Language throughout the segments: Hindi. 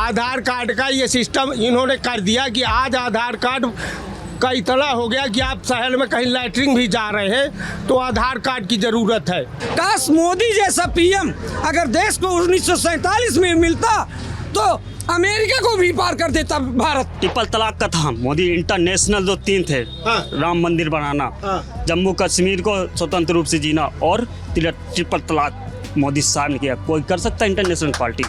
आधार कार्ड का ये सिस्टम इन्होंने कर दिया कि आज आधार कार्ड का इतना हो गया कि आप शहर में कहीं लैटरिन भी जा रहे हैं तो आधार कार्ड की ज़रूरत है। काश मोदी जैसा पीएम अगर देश को 1947 में मिलता तो अमेरिका को भी पार कर देता भारत। ट्रिपल तलाक का था, मोदी इंटरनेशनल जो 3 थे, राम मंदिर बनाना, जम्मू कश्मीर को स्वतंत्र रूप से जीना और ट्रिपल तलाक मोदी साहब ने किया। कोई कर सकता है इंटरनेशनल पार्टी?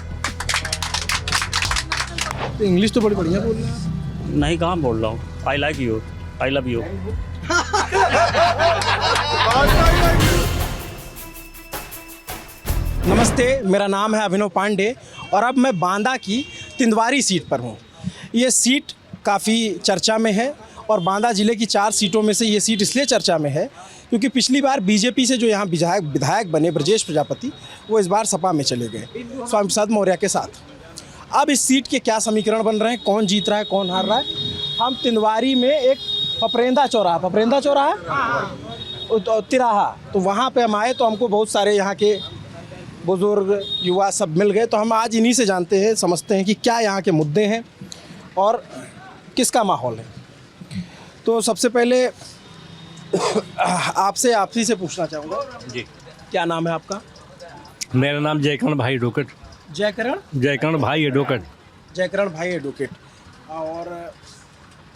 इंग्लिश तो बड़ी बढ़िया बोल रहे हैं। नहीं, कहाँ बोल रहा हूँ। I like you, I love you. नमस्ते, मेरा नाम है अभिनव पांडे और अब मैं बांदा की तिंदवारी सीट पर हूँ। ये सीट काफ़ी चर्चा में है और बांदा ज़िले की 4 सीटों में से ये सीट इसलिए चर्चा में है क्योंकि पिछली बार बीजेपी से जो यहाँ विधायक बने ब्रजेश प्रजापति, वो इस बार सपा में चले गए स्वामी प्रसाद मौर्य के साथ। अब इस सीट के क्या समीकरण बन रहे हैं, कौन जीत रहा है, कौन हार रहा है, हम तिंदवारी में एक पपरेंदा चौराहा तिराहा, तो वहाँ पे हम आए तो हमको बहुत सारे यहाँ के बुजुर्ग युवा सब मिल गए। तो हम आज इन्हीं से जानते हैं, समझते हैं कि क्या यहाँ के मुद्दे हैं और किसका माहौल है। तो सबसे पहले आपसी से पूछना चाहूँगा जी, क्या नाम है आपका? मेरा नाम जयकरण भाई एडवोकेट। जयकरण भाई एडवोकेट। जयकरण भाई एडवोकेट। और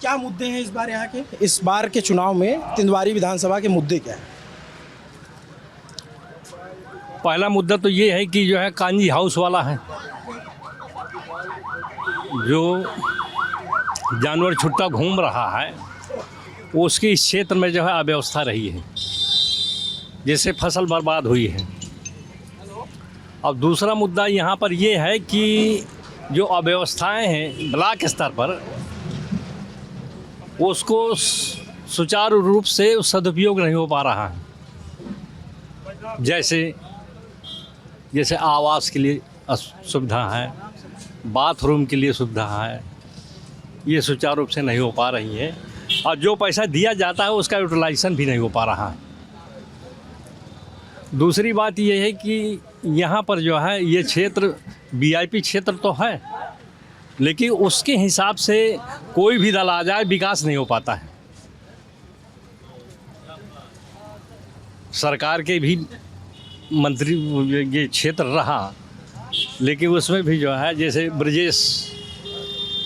क्या मुद्दे हैं इस बार यहाँ के, इस बार के चुनाव में तिंदवारी विधानसभा के मुद्दे क्या हैं? पहला मुद्दा तो ये है कि जो है कांजी हाउस वाला है, जो जानवर छुट्टा घूम रहा है, उसके इस क्षेत्र में जो है अव्यवस्था रही है, जिससे फसल बर्बाद हुई है। अब दूसरा मुद्दा यहाँ पर ये है कि जो अव्यवस्थाएं हैं ब्लॉक स्तर पर, उसको सुचारू रूप से सदुपयोग नहीं हो पा रहा है। जैसे आवास के लिए सुविधा है, बाथरूम के लिए सुविधा है, ये सुचारू रूप से नहीं हो पा रही है। और जो पैसा दिया जाता है उसका यूटिलाइजेशन भी नहीं हो पा रहा है। दूसरी बात ये है कि यहाँ पर जो है ये क्षेत्र वीआईपी क्षेत्र तो है, लेकिन उसके हिसाब से कोई भी दल आ जाए विकास नहीं हो पाता है। सरकार के भी मंत्री ये क्षेत्र रहा, लेकिन उसमें भी जो है जैसे ब्रजेश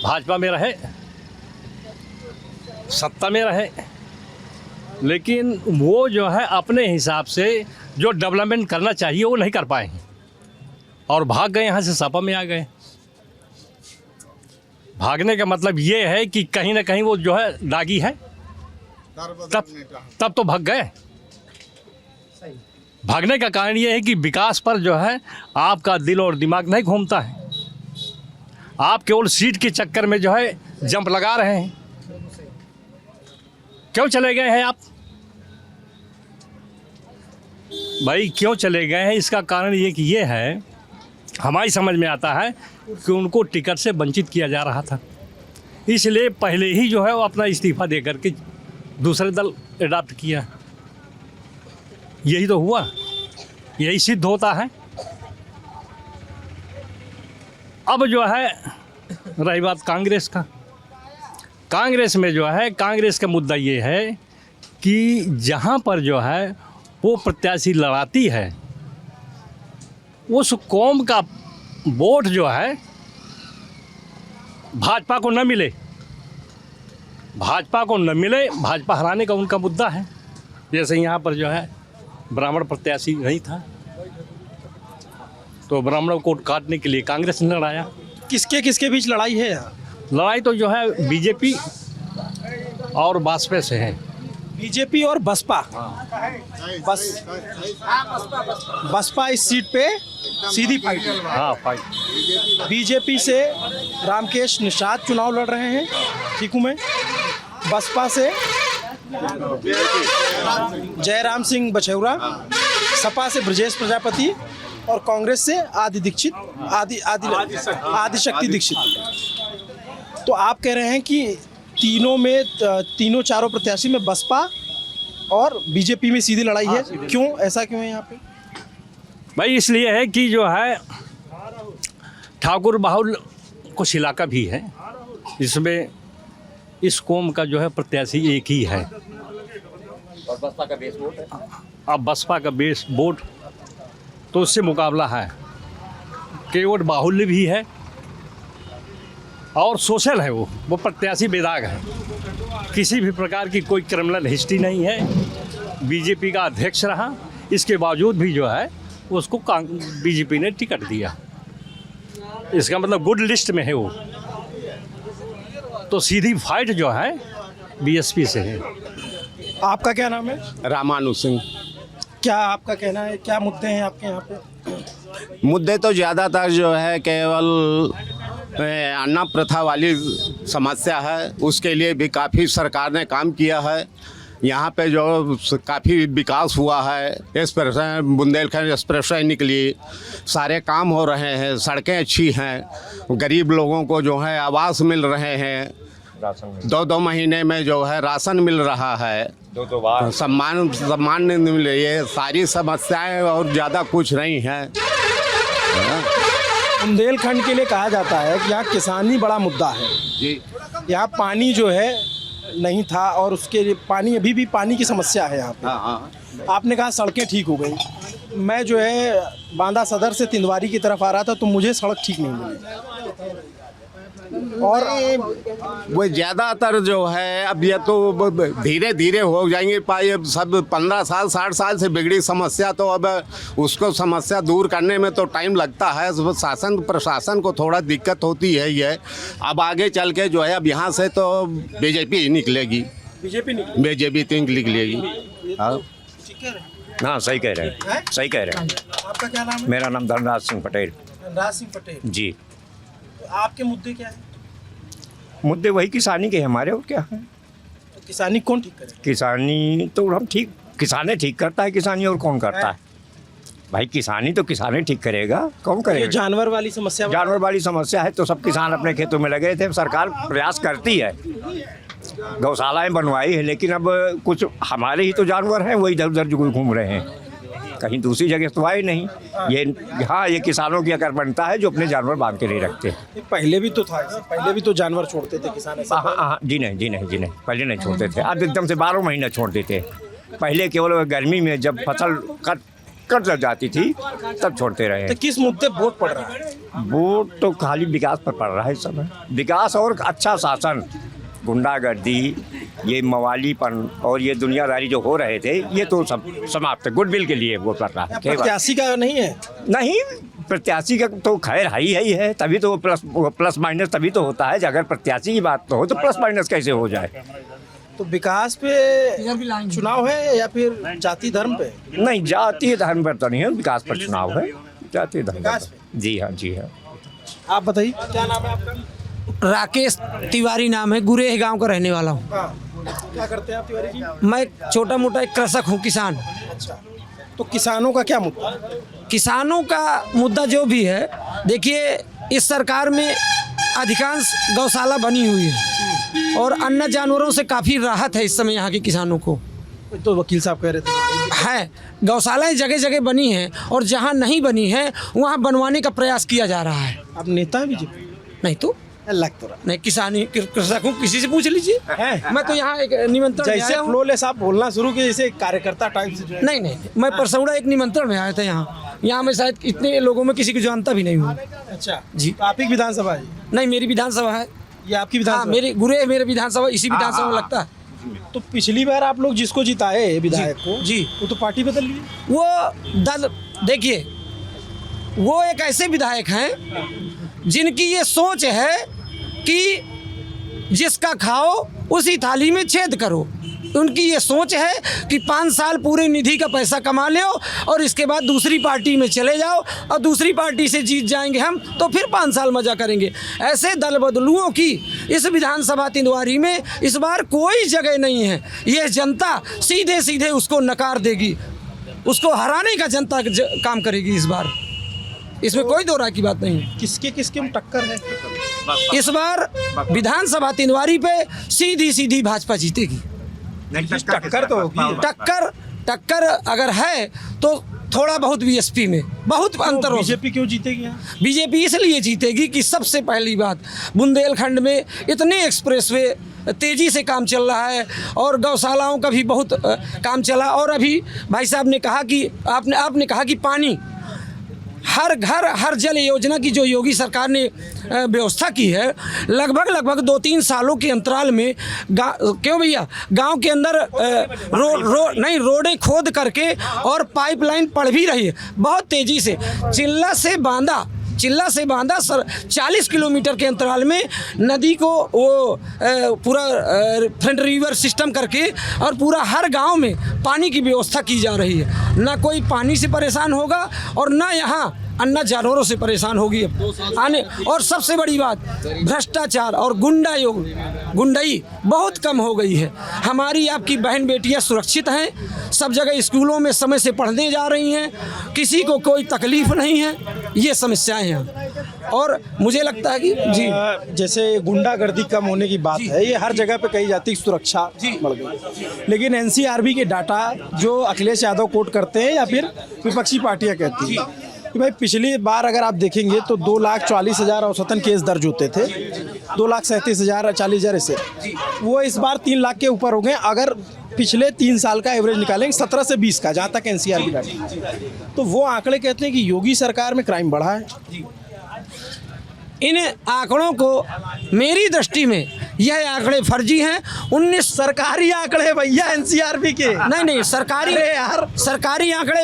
भाजपा में रहे, सत्ता में रहे, लेकिन वो जो है अपने हिसाब से जो डेवलपमेंट करना चाहिए वो नहीं कर पाए और भाग गए, यहाँ से सपा में आ गए। भागने का मतलब ये है कि कहीं ना कहीं वो जो है दागी है, तब तो भाग गए। भागने का कारण ये है कि विकास पर जो है आपका दिल और दिमाग नहीं घूमता है। आप केवल सीट के चक्कर में जो है जंप लगा रहे हैं। क्यों चले गए हैं आप भाई, क्यों चले गए हैं? इसका कारण ये है, हमारी समझ में आता है कि उनको टिकट से वंचित किया जा रहा था, इसलिए पहले ही जो है वो अपना इस्तीफा दे करके दूसरे दल अडॉप्ट किया। यही तो हुआ, यही सिद्ध होता है। अब जो है रही बात कांग्रेस का, कांग्रेस में जो है कांग्रेस का मुद्दा ये है कि जहाँ पर जो है वो प्रत्याशी लड़ाती है, उस कौम का वोट जो है भाजपा को न मिले, भाजपा हराने का उनका मुद्दा है। जैसे यहाँ पर जो है ब्राह्मण प्रत्याशी नहीं था, तो ब्राह्मणों को काटने के लिए कांग्रेस ने लड़ाया। किसके बीच लड़ाई है यहाँ? लड़ाई तो जो है बीजेपी और बसपा से है। बीजेपी और बसपा। बसपा इस सीट पे सीधी फाइट है। हाँ, फाइट। बीजेपी से रामकेश निषाद चुनाव लड़ रहे हैं, ठीक हूँ मैं। बसपा से जयराम सिंह बछौरा, सपा से ब्रजेश प्रजापति और कांग्रेस से आदिशक्ति दीक्षित। तो आप कह रहे हैं कि तीनों चारों प्रत्याशी में बसपा और बीजेपी में सीधी लड़ाई है। क्यों, ऐसा क्यों है यहाँ पे? भाई इसलिए है कि जो है ठाकुर बाहुल कुछ इलाका भी है जिसमें इस कौम का जो है प्रत्याशी एक ही है। और बसपा का बेस वोट है। अब बसपा का बेस वोट तो उससे मुकाबला है कि वोट बाहुल्य भी है और सोशल है। वो प्रत्याशी बेदाग है, किसी भी प्रकार की कोई क्रिमिनल हिस्ट्री नहीं है, बीजेपी का अध्यक्ष रहा, इसके बावजूद भी जो है उसको बीजेपी ने टिकट दिया। इसका मतलब गुड लिस्ट में है वो। तो सीधी फाइट जो है बीएसपी से है। आपका क्या नाम है? रामानु सिंह। क्या आपका कहना है, क्या मुद्दे हैं आपके यहाँ पे? मुद्दे तो ज़्यादातर जो है केवल अन्ना प्रथा वाली समस्या है, उसके लिए भी काफ़ी सरकार ने काम किया है। यहाँ पे जो काफ़ी विकास हुआ है, एक्सप्रेस बुंदेलखंड एक्सप्रेस निकली, सारे काम हो रहे हैं, सड़कें अच्छी हैं, गरीब लोगों को जो है आवास मिल रहे हैं, 2-2 महीने में जो है राशन मिल रहा है, 2 बार सम्मान नहीं मिल रही है। सारी समस्याएं और ज़्यादा कुछ नहीं है। बुंदेलखंड के लिए कहा जाता है कि यहाँ किसानी बड़ा मुद्दा है। जी यहाँ पानी जो है नहीं था और उसके लिए पानी, अभी भी पानी की समस्या है यहाँ पे। हाँ। आपने कहा सड़कें ठीक हो गई। मैं जो है बांदा सदर से तिंदवारी की तरफ आ रहा था तो मुझे सड़क ठीक नहीं मिली। और वो ज़्यादातर जो है अब ये तो धीरे धीरे हो जाएंगे पाए। अब सब 15 साल 60 साल से बिगड़ी समस्या, तो अब उसको समस्या दूर करने में तो टाइम लगता है। शासन प्रशासन को थोड़ा दिक्कत होती है ये। अब आगे चल के जो है अब यहाँ से तो बीजेपी ही निकलेगी। बीजेपी तो निकलेगी। हाँ सही कह रहे हैं, सही कह रहे हैं। आपका क्या नाम है? मेरा नाम धनराज सिंह पटेल। धनराज सिंह पटेल जी। तो आपके मुद्दे क्या हैं? मुद्दे वही किसानी के हमारे, और क्या है। तो किसानी कौन ठीक करे? किसानी तो हम ठीक, किसाने ठीक करता है किसानी, और कौन करता है भाई? किसानी तो किसाने ठीक करेगा, कौन ये करेगा? जानवर वाली समस्या, जानवर वाली समस्या है तो सब किसान अपने खेतों में लगे थे। सरकार प्रयास करती है, गौशालाएं बनवाई है, लेकिन अब कुछ हमारे ही तो जानवर हैं, वही इधर उधर जो घूम रहे हैं, कहीं दूसरी जगह तो आए नहीं। ये हाँ, ये किसानों की अकर बनता है जो अपने जानवर बांध के नहीं रखते। पहले भी तो था, पहले भी तो जानवर छोड़ते थे किसान ऐसा। हाँ, जी नहीं, पहले नहीं छोड़ते थे। अब एकदम से 12 महीने छोड़ देते। पहले केवल गर्मी में जब फसल कट लग जाती थी तब छोड़ते रहे। तो किस मुद्दे वोट पड़ रहा है? वोट तो खाली विकास पर पड़ रहा है इस समय। विकास और अच्छा शासन, गुंडागर्दी, ये मवालीपन और ये दुनियादारी जो हो रहे थे, ये तो सब समाप्त है। गुडविल के लिए वोट पड़ रहा है। प्रत्याशी का नहीं है? नहीं, प्रत्याशी का तो खैर ही है, तभी तो प्लस माइनस तभी तो होता है। अगर प्रत्याशी की बात तो हो तो प्लस माइनस कैसे हो जाए? तो विकास पे चुनाव है या फिर जाति धर्म पे? नहीं, जाति धर्म पर तो नहीं है, विकास पर चुनाव है। जाति धर्म विकास पर। जी हाँ, जी हाँ। आप बताइए क्या नाम है आपका? राकेश तिवारी नाम है, गुरेह गांव का रहने वाला हूँ। क्या करते हैं आप तिवारी जी? मैं छोटा मोटा एक कृषक हूँ, किसान। अच्छा, तो किसानों का क्या मुद्दा? किसानों का मुद्दा जो भी है, देखिए इस सरकार में अधिकांश गौशाला बनी हुई है और अन्य जानवरों से काफ़ी राहत है इस समय यहाँ के किसानों को। तो वकील साहब कह रहे थे है, गौशालाएं जगह जगह बनी हैं और जहाँ नहीं बनी है वहाँ बनवाने का प्रयास किया जा रहा है। आप नेता है बीजेपी? नहीं तो लग तो रहा नहीं, किसानी कृषक हूँ, किसी से पूछ लीजिए। मैं तो यहाँ एक निमंत्रण में जैसे आया हूँ। फ्लोलेस आप बोलना शुरू किए जैसे कार्यकर्ता टाइप से जो है। नहीं, मैं परसौड़ा एक निमंत्रण में आया था यहाँ मैं शायद इतने लोगों में किसी को जानता भी नहीं हूँ। अच्छा जी। तो आप ही की विधानसभा है? नहीं, मेरी विधानसभा है। ये आपकी हाँ, विधानसभा? मेरे विधानसभा इसी विधानसभा में लगता है। तो पिछली बार आप लोग जिसको जिताए विधायक को, जी, वो तो पार्टी बदल ली। वो दल, देखिए वो एक ऐसे विधायक हैं जिनकी ये सोच है कि जिसका खाओ उसी थाली में छेद करो। उनकी ये सोच है कि 5 साल पूरे निधि का पैसा कमा लो और इसके बाद दूसरी पार्टी में चले जाओ और दूसरी पार्टी से जीत जाएंगे हम तो फिर 5 साल मजा करेंगे। ऐसे दल बदलुओं की इस विधानसभा तिंदवारी में इस बार कोई जगह नहीं है। ये जनता सीधे सीधे उसको नकार देगी, उसको हराने का जनता काम करेगी इस बार। इसमें कोई दो राय की बात नहीं है। किसके में टक्कर है इस बार विधानसभा तिंदवारी पे? सीधी भाजपा जीतेगी। टक्कर तो होगी। टक्कर अगर है तो थोड़ा बहुत बीएसपी में बहुत अंतर हो। बीजेपी क्यों जीतेगी यहाँ? बीजेपी इसलिए जीतेगी कि सबसे पहली बात, बुंदेलखंड में इतने एक्सप्रेसवे तेज़ी से काम चल रहा है और गौशालाओं का भी बहुत काम चला। और अभी भाई साहब ने कहा कि आपने कहा कि पानी, हर घर हर जल योजना की जो योगी सरकार ने व्यवस्था की है, लगभग 2-3 सालों के अंतराल में क्यों भैया, गांव के अंदर रोडें खोद करके और पाइपलाइन पड़ भी रही है बहुत तेज़ी से। चिल्ला से बांदा 40 किलोमीटर के अंतराल में नदी को वो पूरा फ्रंट रिवर सिस्टम करके और पूरा हर गांव में पानी की व्यवस्था की जा रही है। ना कोई पानी से परेशान होगा और ना यहाँ अन्ना जानवरों से परेशान होगी आने। और सबसे बड़ी बात, भ्रष्टाचार और गुंडाई बहुत कम हो गई है। हमारी आपकी बहन बेटियां सुरक्षित हैं, सब जगह स्कूलों में समय से पढ़ने जा रही हैं, किसी को कोई तकलीफ नहीं है। ये समस्याएं हैं और मुझे लगता है कि जी जैसे गुंडागर्दी कम होने की बात है, ये हर जगह पे कही जाती है, सुरक्षा बढ़ गई। लेकिन एनसीआरबी के डाटा जो अखिलेश यादव कोट करते हैं या फिर विपक्षी पार्टियां कहती हैं कि भाई पिछली बार अगर आप देखेंगे तो 2,40,000 औसतन केस दर्ज होते थे, 2,37,000 40,000 ऐसे, वो इस बार 3 लाख के ऊपर हो गए। अगर पिछले 3 साल का एवरेज निकालेंगे 17 से 20 का, जहाँ तक एनसीआरबी डाटा, तो वो आंकड़े कहते हैं कि योगी सरकार में क्राइम बढ़ा है। इन आंकड़ों को मेरी दृष्टि में यह आंकड़े फर्जी हैं। 19 सरकारी आंकड़े भैया एनसीआरबी के, नहीं सरकारी आंकड़े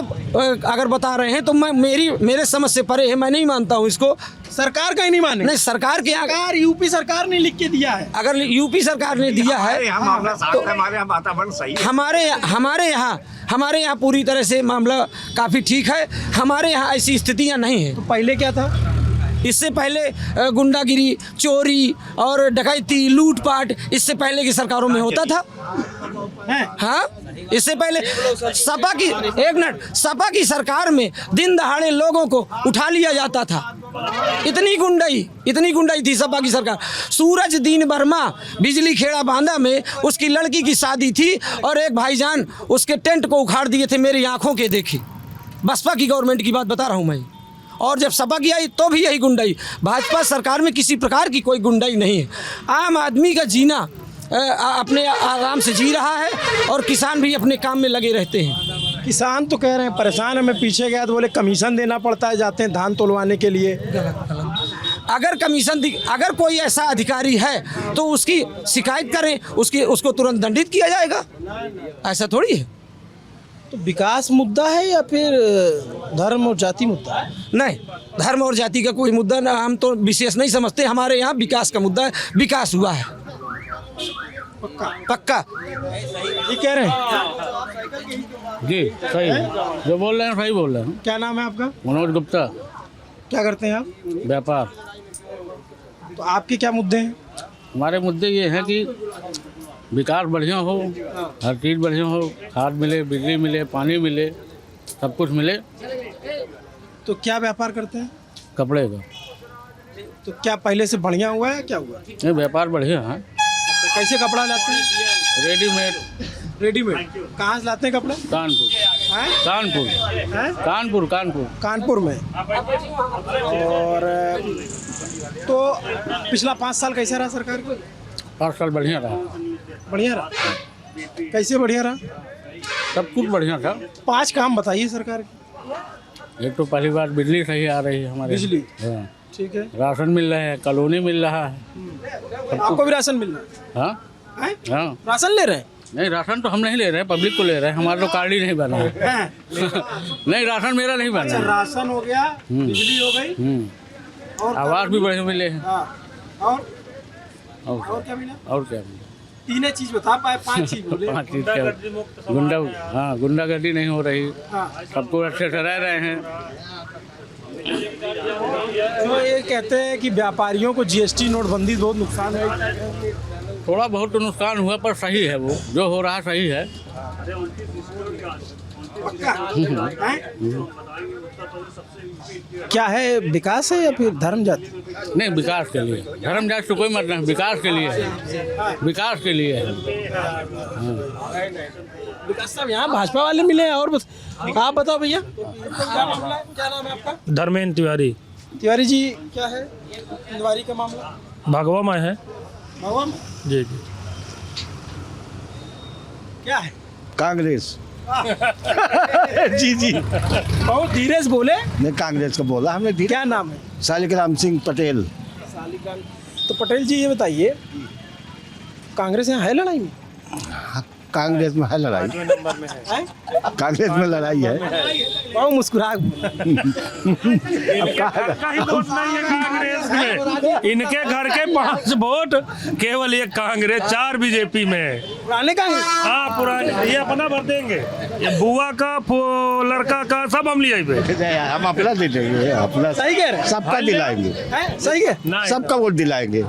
अगर बता रहे हैं तो मेरे समझ से परे है, मैं नहीं मानता हूँ इसको। सरकार का ही नहीं माने? नहीं, सरकार के आंकड़े यूपी सरकार ने लिख के दिया है। अगर यूपी सरकार ने दिया है तो हमारे यहाँ वातावरण सही है। हमारे यहाँ पूरी तरह से मामला काफ़ी ठीक है। हमारे यहाँ ऐसी स्थितियाँ नहीं हैं। तो पहले क्या था? इससे पहले गुंडागिरी, चोरी और डकैती, लूटपाट इससे पहले की सरकारों में होता था। हाँ, इससे पहले सपा की सरकार में दिन दहाड़े लोगों को उठा लिया जाता था। इतनी गुंडाई थी सपा की सरकार। सूरज दीन वर्मा बिजली खेड़ा बांदा में उसकी लड़की की शादी थी और एक भाईजान उसके टेंट को उखाड़ दिए थे, मेरी आंखों के देखे। बसपा की गवर्नमेंट की बात बता रहा हूँ मैं। और जब सपा की आई तो भी यही गुंडाई। भाजपा सरकार में किसी प्रकार की कोई गुंडाई नहीं है। आम आदमी का जीना अपने आराम से जी रहा है और किसान भी अपने काम में लगे रहते हैं। किसान तो कह रहे हैं परेशान है। मैं पीछे गया तो बोले कमीशन देना पड़ता है, जाते हैं धान तोलवाने के लिए। अगर कोई ऐसा अधिकारी है तो उसकी शिकायत करें, उसको तुरंत दंडित किया जाएगा। ऐसा थोड़ी है। तो विकास मुद्दा है या फिर धर्म और जाति मुद्दा है? नहीं, धर्म और जाति का कोई मुद्दा ना, हम तो विशेष नहीं समझते। हमारे यहाँ विकास का मुद्दा है। विकास हुआ है पक्का। ये कह रहे हैं जी सही है, जो बोल रहे हैं सही बोल रहे हैं। क्या नाम है आपका? मनोज गुप्ता। क्या करते हैं आप? व्यापार। तो आपके क्या मुद्दे हैं? हमारे मुद्दे ये हैं कि विकास बढ़िया हो, हर चीज़ बढ़िया हो, खाद मिले, बिजली मिले, पानी मिले, सब कुछ मिले। तो क्या व्यापार करते हैं? कपड़े का। तो क्या पहले से बढ़िया हुआ है, क्या हुआ? नहीं, व्यापार बढ़िया है। तो कैसे कपड़ा लाते हैं? रेडीमेड। कहाँ से लाते हैं कपड़ा? कानपुर में। और तो पिछला 5 साल कैसा रहा सरकार को? 5 साल बढ़िया रहा। कैसे बढ़िया रहा? सब कुछ बढ़िया था। 5 काम बताइए सरकार के। एक तो पहली बार बिजली सही आ रही है हमारे। बिजली, हाँ। ठीक है। राशन मिल रहा है, कॉलोनी मिल रहा है। आपको भी राशन मिल रहा है? हाँ। राशन ले रहे हैं? नहीं, राशन तो हम नहीं ले रहे हैं, पब्लिक को ले रहे हैं। हमारा तो कार्ड ही नहीं बना है। नहीं, राशन मेरा नहीं बना है। राशन हो गया, बिजली हो गई, और आवास भी बढ़िया मिले हैं। और क्या मिला? और क्या मिला? 3 चीज बता पाए, 5 चीज बोले। 5 चीज क्या? गुंडागर्दी नहीं हो रही, सबको अच्छे से रह रहे हैं। तो ये कहते हैं कि व्यापारियों को जीएसटी नोटबंदी बहुत नुकसान है। थोड़ा बहुत तो नुकसान हुआ, पर सही है, वो जो हो रहा सही है। क्या है, विकास है या फिर धर्म जाति? नहीं, विकास के लिए। धर्म जाति से कोई मतलब नहीं, विकास के लिए है। विकास के लिए है। विकास साहब यहाँ भाजपा वाले मिले हैं और बस आप बताओ भैया क्या नाम है आपका? धर्मेंद्र तिवारी तिवारी जी क्या है तिवारी का मामला? भगवा में है भगवान जी जी क्या है? कांग्रेस जी जी बहुत धीरे से बोले। ने कांग्रेस को बोला हमने धीरे। क्या नाम है? शालिग्राम सिंह पटेल। तो पटेल जी ये बताइए कांग्रेस यहाँ है लड़ाई में? कांग्रेस में है लड़ाई। हैं? कांग्रेस में लड़ाई है। बहुत मुस्कुरा कहीं वोट नहीं है कांग्रेस में। इनके घर के 5 वोट केवल एक कांग्रेस, 4 बीजेपी में है। पुराने का है। हाँ पुराने, ये अपना भर देंगे, ये बुआ का लड़का का सब हम लिए पे। हम अपना दे देंगे, अपना सही कह रहे हैं। सबका दिलाएंगे, हैं? सही है। सबका वोट दिलाएंगे। ये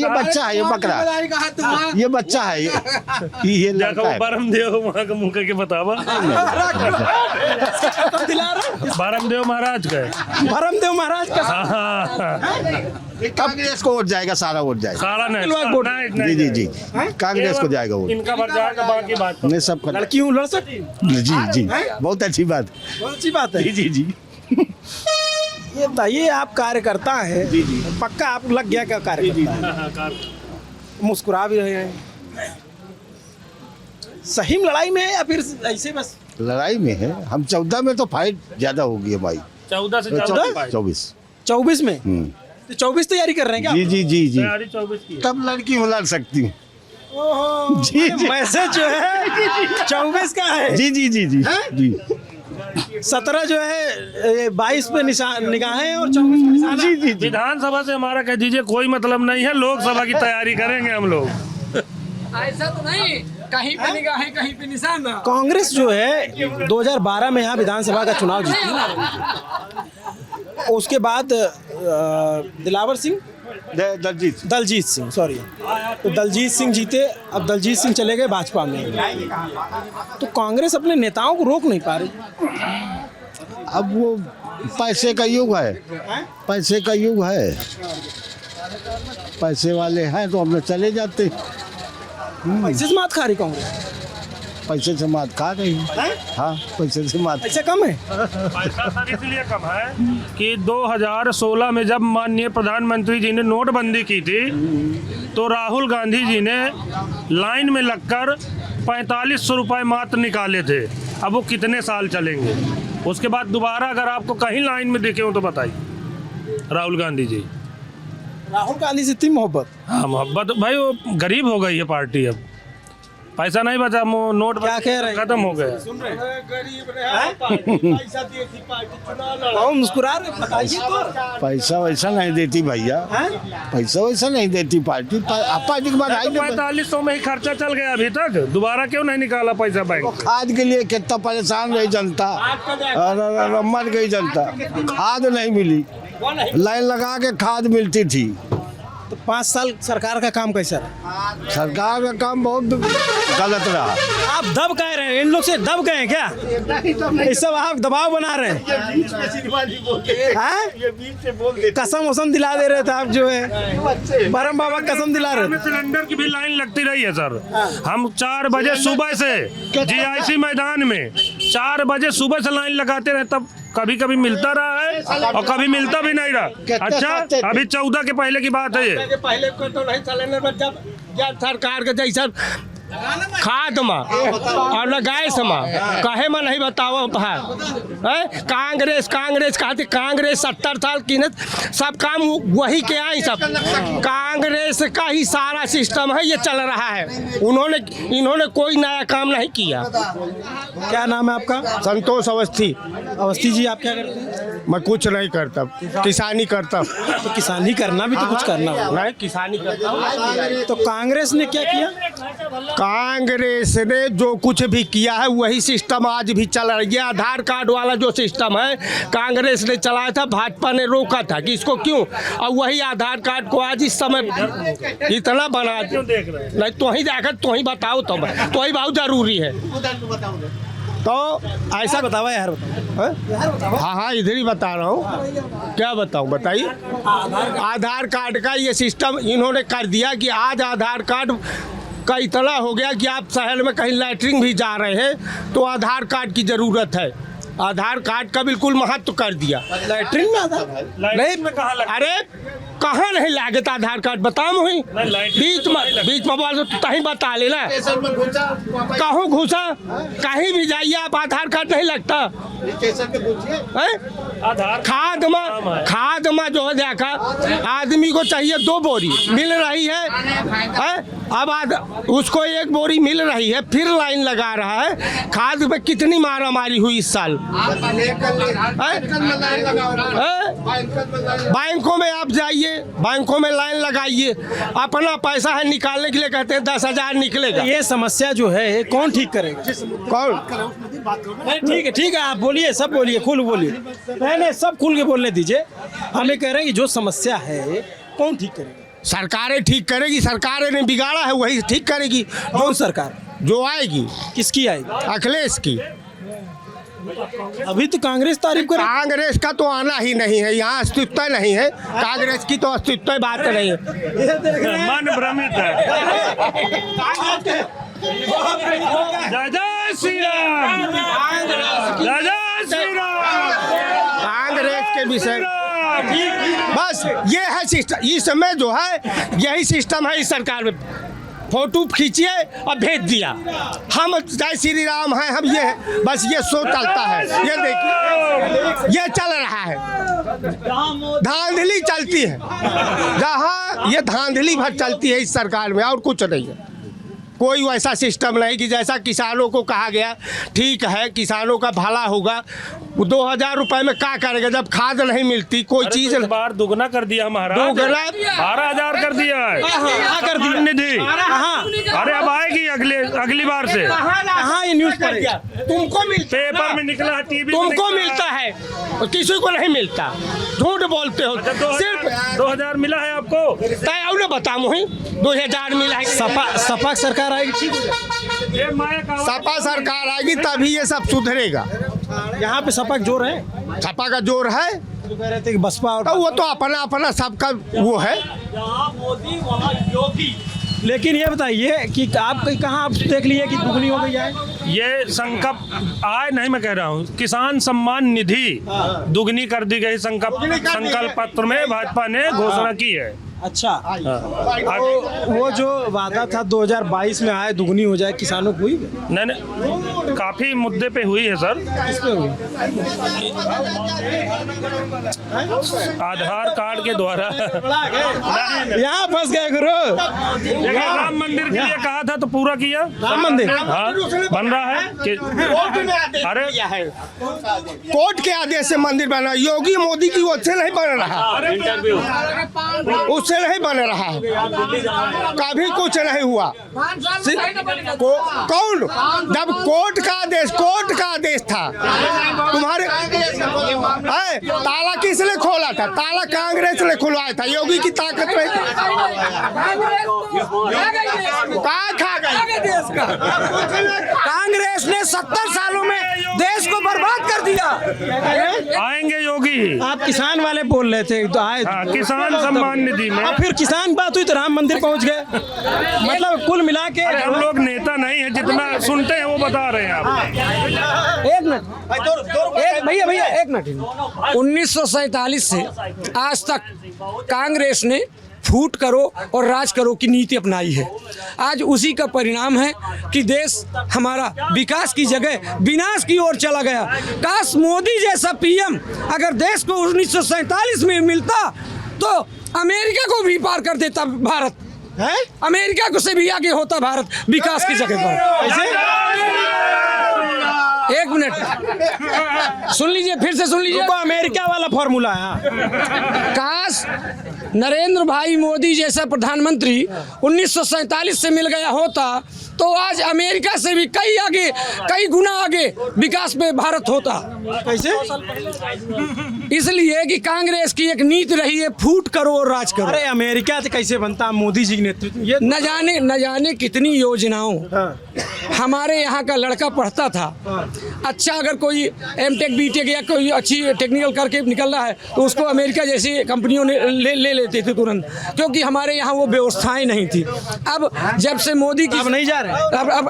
बच्चा है, ये बकरा, ये बच्चा है, ये लड़का है। बरमदेव वहाँ का मुँह के बतावा, बरमदेव महाराज का है। भरमदेव महाराज का हाँ हाँ कांग्रेस को वोट जाएगा, सारा वोट जाएगा। सारा नहीं, जी जी जी कांग्रेस को जाएगा वोट। इनका भर जाएगा, बाकी बात नहीं सबका। लड़की हूँ लड़ सकती? जी जी बहुत अच्छी बात। बहुत अच्छी बात है। जी जी जी ये बताइए आप कार्यकर्ता है पक्का आप लग गया क्या कार्यकर्ता? मुस्कुरा भी रहे हैं। सही में लड़ाई में है या फिर ऐसे बस? लड़ाई में है हम। 14 में तो फाइट ज्यादा होगी हमारी। 14 से 24 24 में तो 24 तैयारी कर रहे हैं क्या? जी जी जी जी 24 की। तब लड़की में लड़ सकती हूँ। ओहो, जी, जी। मैसेज जो है 24 का है। जी जी जी जी जी 17 जो है 22 पे निगाहें और 24 पे निशाना। जी जी जी विधानसभा से हमारा कह दीजिए कोई मतलब नहीं है, लोकसभा की तैयारी करेंगे हम लोग। ऐसा तो नहीं कहीं पे निगाहें कहीं पे निशाना। कांग्रेस जो है 2012 में यहाँ विधानसभा का चुनाव जीती ना, उसके बाद दिलावर सिंह दलजीत सिंह सॉरी तो दलजीत सिंह जीते। अब दलजीत सिंह चले गए भाजपा में, तो कांग्रेस अपने नेताओं को रोक नहीं पा रही। अब वो पैसे का युग है, पैसे का युग है, पैसे वाले हैं तो हम लोग चले जाते। पैसे से मात खा रही कांग्रेस। पैसे से मात खा रही है। हाँ पैसे से मात। पैसा कम है। पैसा सर इसलिए कम है कि 2016 में जब माननीय प्रधानमंत्री जी ने नोटबंदी की थी तो राहुल गांधी जी ने लाइन में लगकर 4500 रुपये मात्र निकाले थे। अब वो कितने साल चलेंगे? उसके बाद दोबारा अगर आपको कहीं लाइन में दिखे हो तो बताइए। राहुल गांधी जी, राहुल गांधी से इतनी मोहब्बत। हाँ मोहब्बत भाई, वो गरीब हो गई है पार्टी, अब पैसा नहीं बचा, नोट क्या कह रहे हैं? खत्म हो गया। मुस्कुरा रहे, बताइए तो। पैसा वैसा नहीं देती भैया, पैसा वैसा नहीं देती पार्टी। पार्टी के बाद आई 4500 में ही खर्चा चल गया अभी तक, दोबारा क्यों नहीं निकाला पैसा बैंक? खाद के लिए कितना परेशान रही जनता, और मर गई जनता। खाद नहीं मिली, लाइन लगा के खाद मिलती थी। तो 5 साल सरकार का काम कैसा रहा? सरकार का काम बहुत गलत रहा। आप दब कह रहे हैं, इन लोग से दब गए हैं क्या? ये सब आप दबाव बना रहे हैं। कसम वसम दिला दे रहे थे आप, जो है बरम बाबा कसम दिला रहे थे। सिलेंडर की भी लाइन लगती रही है सर। हम 4 बजे सुबह से GIC मैदान में 4 बजे सुबह से लाइन लगाते रहे, तब कभी कभी मिलता रहा है और कभी मिलता भी नहीं रहा। अच्छा अभी 14 के पहले की बात है ये। पहले को तो नहीं सिलेंडर, जब सरकार के जैसा खाद में और न गैस में कहे में नहीं बताओ है। कांग्रेस कहते कांग्रेस 70 साल की न सब काम वही के आई, सब कांग्रेस का ही सारा सिस्टम है, ये चल रहा है। इन्होंने कोई नया काम नहीं किया। क्या नाम है आपका? संतोष अवस्थी। अवस्थी जी आप क्या करते हैं? मैं कुछ नहीं करता, किसानी करता। तो किसानी करना भी तो कुछ करना होगा। नहीं किसानी करता हूँ। तो कांग्रेस ने क्या किया? कांग्रेस ने जो कुछ भी किया है वही सिस्टम आज भी चल रहा है। ये आधार कार्ड वाला जो सिस्टम है कांग्रेस ने चलाया था, भाजपा ने रोका था कि इसको क्यों, और वही आधार कार्ड को आज इस समय इतना बना नहीं। तो ही जाकर तो ही बताओ, तो ही बहुत जरूरी है। तो ऐसा बताओ यार, बताओ। हाँ इधर ही बता रहा हूँ। क्या बताऊँ, बताइए। आधार कार्ड का ये सिस्टम इन्होंने कर दिया कि आज आधार कार्ड का इतना हो गया कि आप शहर में कहीं लैटरिन भी जा रहे हैं तो आधार कार्ड की ज़रूरत है। आधार कार्ड का बिल्कुल महत्व कर दिया। लैट्रिन में आधार नहीं में कहाँ अरे कहाँ नहीं लागत आधार कार्ड बताओ वही बीच में बोल तो कहीं बता लेना कहूँ घुसा कहीं भी जाइए आप आधार कार्ड नहीं लगता। खाद में जो है देखा आदमी को चाहिए 2 बोरी मिल रही है अब उसको 1 बोरी मिल रही है फिर लाइन लगा रहा है। खाद पे कितनी मारा मारी हुई इस साल। बैंकों में आप जाइए बैंकों में लाइन लगाइए अपना पैसा है निकालने के लिए कहते हैं 10,000 निकलेगा। ये समस्या जो है कौन ठीक करेगा? कौन? ठीक है आप बोलिए, सब बोलिए, खुल बोलिए। नहीं सब खुल के बोलने दीजिए। हम ये कह रहे हैं कि जो समस्या है कौन ठीक करेगा? सरकारें ठीक करेगी। सरकारें ने बिगाड़ा है वही ठीक करेगी। कौन सरकार जो आएगी? किसकी आएगी? अखिलेश की। अभी तो कांग्रेस तारीफ करे। कांग्रेस का तो आना ही नहीं है, यहाँ अस्तित्व नहीं है। कांग्रेस की तो अस्तित्व बात नहीं है। मन भ्रमित है। जय जय श्री राम, जय जय श्री राम। कांग्रेस के विषय बस ये है सिस्टम। इस समय जो है यही सिस्टम है इस सरकार में। फोटो खींचिए और भेज दिया। हम जय श्री राम हैं, हम ये बस ये शो चलता है। ये देखिए ये चल रहा है, धांधली चलती है। जहाँ ये धांधली भर चलती है इस सरकार में और कुछ नहीं है। कोई वैसा सिस्टम नहीं कि जैसा किसानों को कहा गया ठीक है किसानों का भला होगा। 2,000 रुपए में क्या करेगा जब खाद नहीं मिलती कोई चीज। इस बार दुगना कर दिया महाराज, दुगना 12,000 कर दिया है कर दिया निधि। अरे अब आएगी अगली बार से। हाँ ये न्यूज पर तुमको मिलता है, पेपर में निकला है, टीवी तुमको मिलता है, किसी को नहीं मिलता। झूठ बोलते हो। सिर्फ 2,000 मिला है आपको। तय और बता मुही 2,000 मिला है। सपा सरकार आएगी ठीक। सपा सरकार आएगी तभी ये सब सुधरेगा। यहाँ पे सपा का जोर है। सपा का जोर है तो कह रहे थे कि बसपा और तो वो तो अपना अपना सबका वो है। लेकिन ये बताइए कि आप कहाँ आप देख लिए कि दुगनी हो गई है? ये संकल्प आए नहीं, मैं कह रहा हूँ किसान सम्मान निधि दुगनी कर दी गई। संकल्प पत्र में भाजपा ने घोषणा की है। अच्छा तो वो जो वादा था 2022 में आए दुगनी हो जाए किसानों को हुई? नहीं काफी मुद्दे पे हुई है सर। किस पे हुई? आधार कार्ड के द्वारा। यहाँ फंस गए गुरु। राम मंदिर के लिए कहा था तो पूरा किया। राम मंदिर हाँ बन रहा है कि अरे कोर्ट के आदेश से मंदिर बना। योगी मोदी की ओर से नहीं बन रहा, उससे नहीं बन रहा है। कभी कुछ नहीं हुआ। कौन जब कोर्ट का आदेश था तुम्हारे ताला किसने खोला था? ताला कांग्रेस ने खुलवाया था। योगी की ताकत नहीं। खा गई कांग्रेस ने 70 सालों में देश को बर्बाद कर दिया। आएंगे योगी। आप किसान वाले बोल रहे थे तो आए। किसान सम्मान निधि में अब फिर किसान बात हुई तो राम मंदिर पहुंच गए। मतलब कुल मिला के हम लोग नेता नहीं है, जितना सुनते हैं वो बता रहे हैं आप। एक मिनट भैया एक मिनट। 1947 से आज तक कांग्रेस ने फूट करो और राज करो की नीति अपनाई है। आज उसी का परिणाम है कि देश हमारा विकास की जगह विनाश की ओर चला गया। काश मोदी जैसा पीएम अगर देश को 1947 में मिलता तो अमेरिका को भी पार कर देता भारत है। अमेरिका को से भी आगे होता भारत विकास की जगह पर। एक मिनट सुन लीजिए, फिर से सुन लीजिए। अमेरिका वाला फॉर्मूला है। काश नरेंद्र भाई मोदी जैसा प्रधानमंत्री 1947 से मिल गया होता तो आज अमेरिका से भी कई गुना आगे विकास में भारत होता। कैसे? इसलिए कि कांग्रेस की एक नीति रही है फूट करो और राज करो। अरे अमेरिका से कैसे बनता मोदी जी के नेतृत्व? ये न जाने कितनी योजनाओं। हमारे यहाँ का लड़का पढ़ता था। अच्छा अगर कोई एमटेक बीटेक या कोई अच्छी टेक्निकल करके निकल रहा है तो उसको अमेरिका जैसी कंपनी कंपनियों ने ले लेते थे तुरंत, क्योंकि हमारे यहाँ वो व्यवस्थाएं नहीं थी। अब जब से मोदी की अब नहीं जा रहे हैं?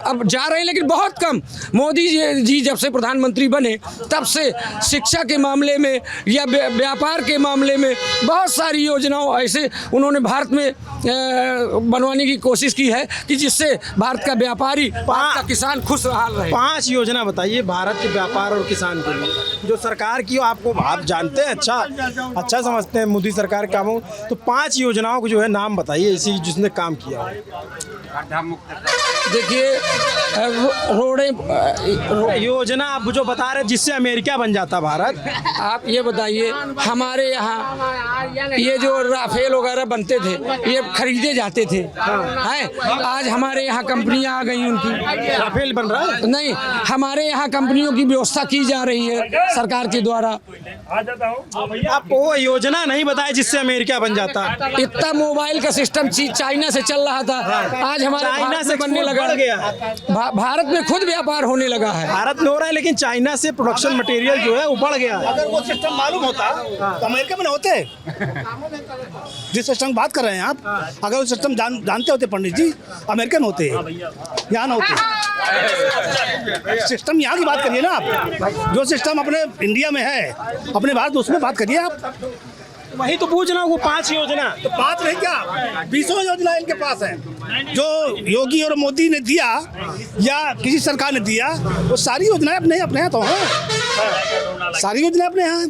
अब जा रहे हैं, लेकिन बहुत कम। मोदी जी जब से प्रधानमंत्री बने तब से शिक्षा के मामले में या व्यापार के मामले में बहुत सारी योजनाओं ऐसे उन्होंने भारत में बनवाने की कोशिश की है कि जिससे भारत का व्यापारी, भारत का किसान खुशहाल रहे। 5 योजना बताइए भारत के व्यापार और किसान के लिए जो सरकार की हो, आपको आप जानते हैं, अच्छा समझते हैं मोदी सरकार के कामों। तो 5 योजनाओं को जो है नाम बताइए ऐसी जिसने काम किया हो। देखिए रोडें योजना आप जो बता रहे जिससे अमेरिका बन जाता भारत। आप ये बताइए, हमारे यहाँ ये जो राफेल वगैरह बनते थे ये खरीदे जाते थे, हैं? आज हमारे यहाँ कंपनियाँ आ गई उनकी। राफेल बन रहा है? नहीं, हमारे यहाँ कंपनियों की व्यवस्था की जा रही है सरकार के द्वारा। आप वो योजना नहीं बताए जिससे अमेरिका बन जाता। इतना मोबाइल का सिस्टम चाइना से चल रहा था, आज हमारे चाइना भारत से में बनने लगा बढ़ गया। भारत में खुद व्यापार होने लगा है। भारत में हो रहा है, लेकिन चाइना से प्रोडक्शन मटेरियल जो है वो बढ़ गया है। अगर वो सिस्टम मालूम होता तो अमेरिका में न होते। जिस सिस्टम की बात कर रहे हैं आप, अगर वो सिस्टम जानते होते पंडित जी, अमेरिका में होते, यहाँ ना होते। सिस्टम यहाँ की बात करिए ना आप, जो सिस्टम अपने इंडिया में है, अपने भारत, उसमें बात करिए आप। वही तो पूछ रहा हूँ, वो 5 योजना। तो 5 नहीं क्या, 20 योजना इनके पास है, जो योगी और मोदी ने दिया या किसी सरकार ने दिया, वो सारी योजनाएं अपने यहाँ तो हैं। सारी योजनाएं अपने यहाँ।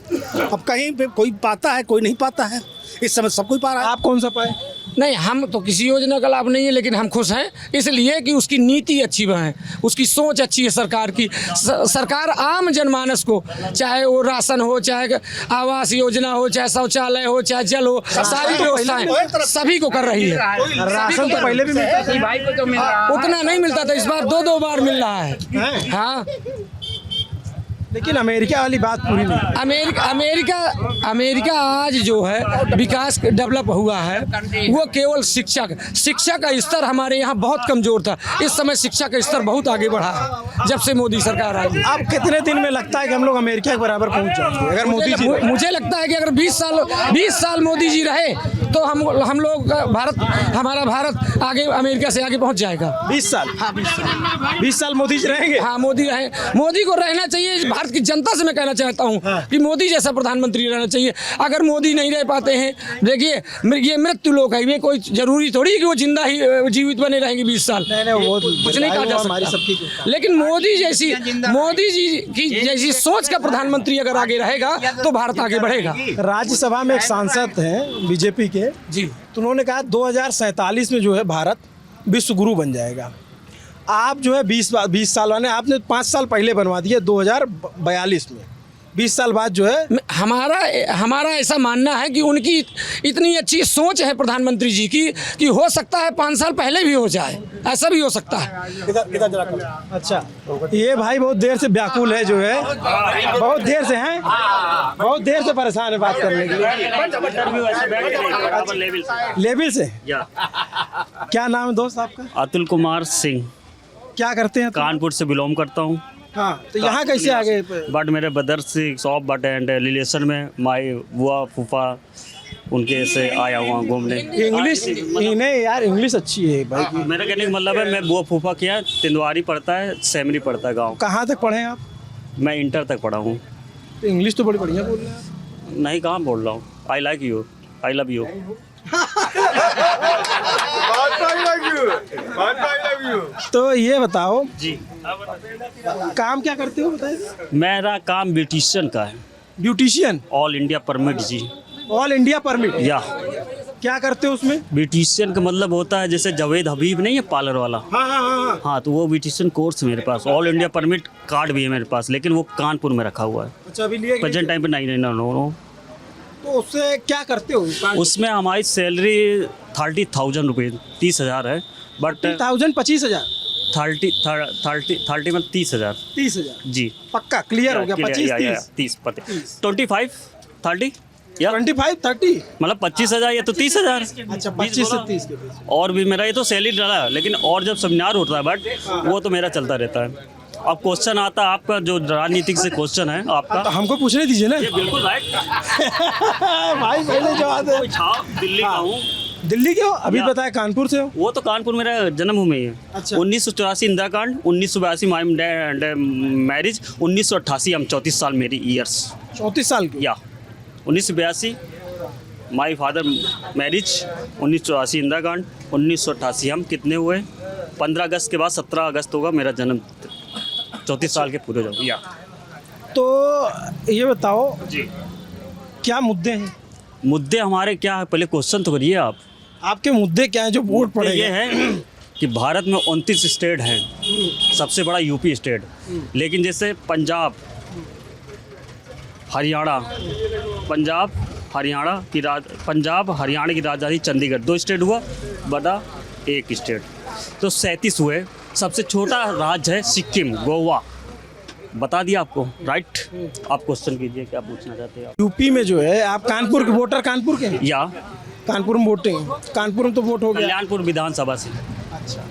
अब कहीं पे कोई पाता है, कोई नहीं पाता है। इस समय सब कोई पा रहा है। आप कौन सा पाए? नहीं, हम तो किसी योजना का लाभ नहीं है, लेकिन हम खुश हैं इसलिए कि उसकी नीति अच्छी है, उसकी सोच अच्छी है सरकार की। सरकार आम जनमानस को, चाहे वो राशन हो, चाहे आवास योजना हो, चाहे शौचालय हो, चाहे जल हो, सारी व्यवस्थाएं सभी को कर रही है। राशन तो पहले भी मिलता था, उतना नहीं मिलता था, इस बार 2 बार मिल रहा है। हाँ, लेकिन अमेरिका वाली बात पूरी नहीं। अमेरिका आज जो है विकास डेवलप हुआ है, वो केवल शिक्षा का स्तर हमारे यहाँ बहुत कमजोर था। इस समय शिक्षा का स्तर बहुत आगे बढ़ा है जब से मोदी सरकार आई। अब कितने दिन में लगता है कि हम लोग अमेरिका के बराबर पहुंच जाएंगे अगर मोदी जी? मुझे लगता है कि अगर 20 साल मोदी जी रहे तो हम लोग हमारा भारत आगे अमेरिका से आगे पहुँच जाएगा। 20 साल? हाँ, 20 साल मोदी जी रहेंगे। हाँ, मोदी को रहना चाहिए। भारत की जनता से मैं कहना चाहता हूँ कि मोदी जैसा प्रधानमंत्री रहना चाहिए। अगर मोदी नहीं रह पाते हैं, देखिए ये मृत्यु लोक है, ये कोई जरूरी थोड़ी है कि वो जिंदा ही जीवित बने रहेंगे 20 साल। वो कुछ नहीं कहा जा सकता। लेकिन मोदी जी की जैसी सोच का प्रधानमंत्री अगर आगे रहेगा तो भारत आगे बढ़ेगा। राज्यसभा में एक सांसद हैं बीजेपी के जी, तो उन्होंने कहा 2047 में जो है भारत विश्व गुरु बन जाएगा। आप जो है 20 साल वाले, आपने 5 साल पहले बनवा दिया 2042 में। 20 साल बाद जो है हमारा ऐसा मानना है कि उनकी इतनी अच्छी सोच है प्रधानमंत्री जी की कि हो सकता है 5 साल पहले भी हो जाए, ऐसा भी हो सकता है। अच्छा, ये भाई बहुत देर से व्याकुल है, जो है बहुत देर से हैं, बहुत देर से परेशान है बात करने के लिए। लेवल से? क्या नाम है दोस्त आपका? अतुल कुमार सिंह। क्या करते हैं? कानपुर से बिलोंग करता हूँ। हाँ, तो यहाँ कैसे आ गए? बट मेरे brothers shop but and relation में माई बुआ फूफा उनके से आया हुआ घूमने। इंग्लिश नहीं यार, इंग्लिश अच्छी है भाई। मेरा कहने का मतलब है, मैं बुआ फूफा किया, तिंदवारी पढ़ता है, सेमरी पढ़ता है गाँव। कहाँ तक पढ़े हैं आप? मैं इंटर तक पढ़ा हूँ। तो इंग्लिश तो बड़ी बढ़िया बोल रहे हैं आप। नहीं, कहाँ बोल रहा हूँ। I like you, I love you. तो ये बताओ जी, काम क्या करते हो बताइए? मेरा काम ब्यूटिशियन का है। ब्यूटिशियन? ऑल इंडिया परमिट जी। All India permit? या क्या करते हो उसमें? ब्यूटिशियन का मतलब होता है जैसे जावेद हबीब नहीं है पार्लर वाला। हाँ, तो वो ब्यूटिशियन कोर्स मेरे पास, ऑल इंडिया परमिट कार्ड भी है मेरे पास, लेकिन वो कानपुर में रखा हुआ है। अच्छा, अभी लिए? प्रेजेंट टाइम पे नहीं। नो। तो उससे क्या करते हो? उसमें हमारी सैलरी 30,000 रुपये, 30,000 है। बट 25,000? 30 में 30,000। 30,000 जी, पक्का क्लियर हो गया। 25-30 25 30 या 25-30 मतलब 25,000 या तो 30,000। अच्छा, 25 से 30 के बीच। और भी मेरा ये तो सैलरी डाला, लेकिन और जब सेमिनार होता है बट वो तो मेरा चलता रहता है। अब क्वेश्चन आता है आपका, जो राजनीतिक से क्वेश्चन है आपका। तो हमको पूछने दीजिए ना। ये बिल्कुल राइट। भाई पहले जवाब दे। दिल्ली का हूँ। दिल्ली के हो? अभी बताया कानपुर से हो। वो तो कानपुर मेरा जन्मभूमि है। अच्छा। 1984 इंदिरा कांड, 1982 माई मैरिज, 1988 हम 34 साल मेरी ईयर्स 34 साल की। या 1982 माई फादर मैरिज, 1984 इंदिरा कांड, 1988 हम कितने हुए? 15 अगस्त के बाद 17 अगस्त होगा मेरा जन्म। 34 साल के पूरे हो जाओ। या तो ये बताओ जी, क्या मुद्दे हैं? मुद्दे हमारे क्या है, पहले क्वेश्चन तो करिए आप। आपके मुद्दे क्या हैं जो वोट ये पड़ेगा? है कि भारत में 29 स्टेट हैं, सबसे बड़ा यूपी स्टेट, लेकिन जैसे पंजाब हरियाणा की राजधानी चंडीगढ़, 2 स्टेट हुआ, बड़ा 1 स्टेट, तो 37 हुए। सबसे छोटा राज्य है सिक्किम, गोवा। बता दिया आपको, राइट। आप क्वेश्चन कीजिए, क्या पूछना चाहते हैं आप? यूपी में जो है, आप कानपुर के वोटर कानपुर के हैं? या कानपुर में वोटिंग, कानपुर में तो वोट हो गया। कल्याणपुर विधानसभा से। अच्छा,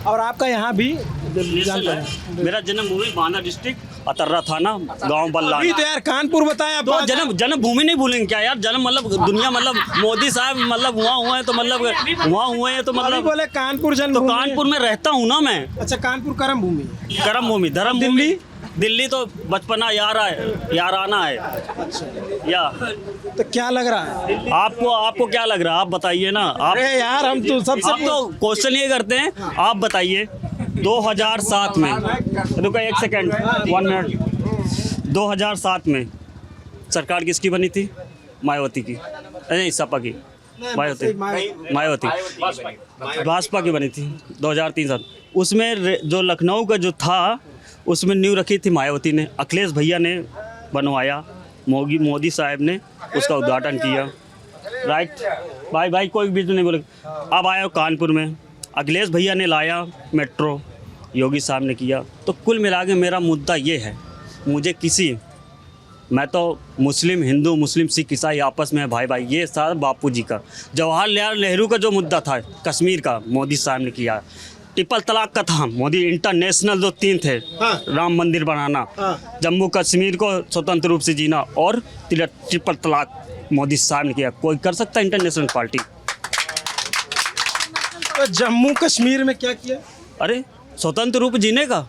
और आपका यहाँ भी जानते हैं? मेरा जन्मभूमि बांदा डिस्ट्रिक्ट, अतर्रा थाना, गांव बल्ला। अभी तो यार कानपुर बताया आप। तो जन्मभूमि नहीं भूलेंगे क्या यार? जन्म मतलब दुनिया, मतलब मोदी साहब मतलब वहाँ हुए हैं तो मतलब वहाँ हुए हैं तो अभी मतलब बोले कानपुर तो जन्मभूमि। कानपुर में रहता हूँ ना मैं। अच्छा, कानपुर कर्म भूमि। कर्म भूमि, धर्म दिल्ली? दिल्ली तो बचपना याराना है। या तो क्या लग रहा है आपको क्या लग रहा है? आप बताइए ना। आप अरे यार, हम तो सबसे आप तो क्वेश्चन ये करते हैं, आप बताइए। 2007 में, रुको 1 सेकेंड, 1 मिनट। 2007 में सरकार किसकी बनी थी? मायावती की, नहीं सपा की। मायावती भाजपा की बनी थी 2003 साल। उसमें जो लखनऊ का जो था, उसमें नींव रखी थी मायावती ने, अखिलेश भैया ने बनवाया, मोदी साहब ने उसका उद्घाटन किया, राइट। भाई कोई भी तो नहीं बोले। अब आया कानपुर में, अखिलेश भैया ने लाया मेट्रो, योगी साहब ने किया। तो कुल मिला के मेरा मुद्दा ये है, मैं तो मुस्लिम, हिंदू, मुस्लिम, सिख, ईसाई आपस में है भाई। ये सारा बापू जी का, जवाहरलाल नेहरू का जो मुद्दा था कश्मीर का, मोदी साहब ने किया। ट्रिपल तलाक का था, मोदी इंटरनेशनल जो 3 थे, राम मंदिर बनाना, जम्मू कश्मीर को स्वतंत्र रूप से जीना, और ट्रिपल तलाक मोदी साहब ने किया। कोई कर सकता है इंटरनेशनल पार्टी? तो जम्मू कश्मीर में क्या किया? अरे स्वतंत्र रूप जीने का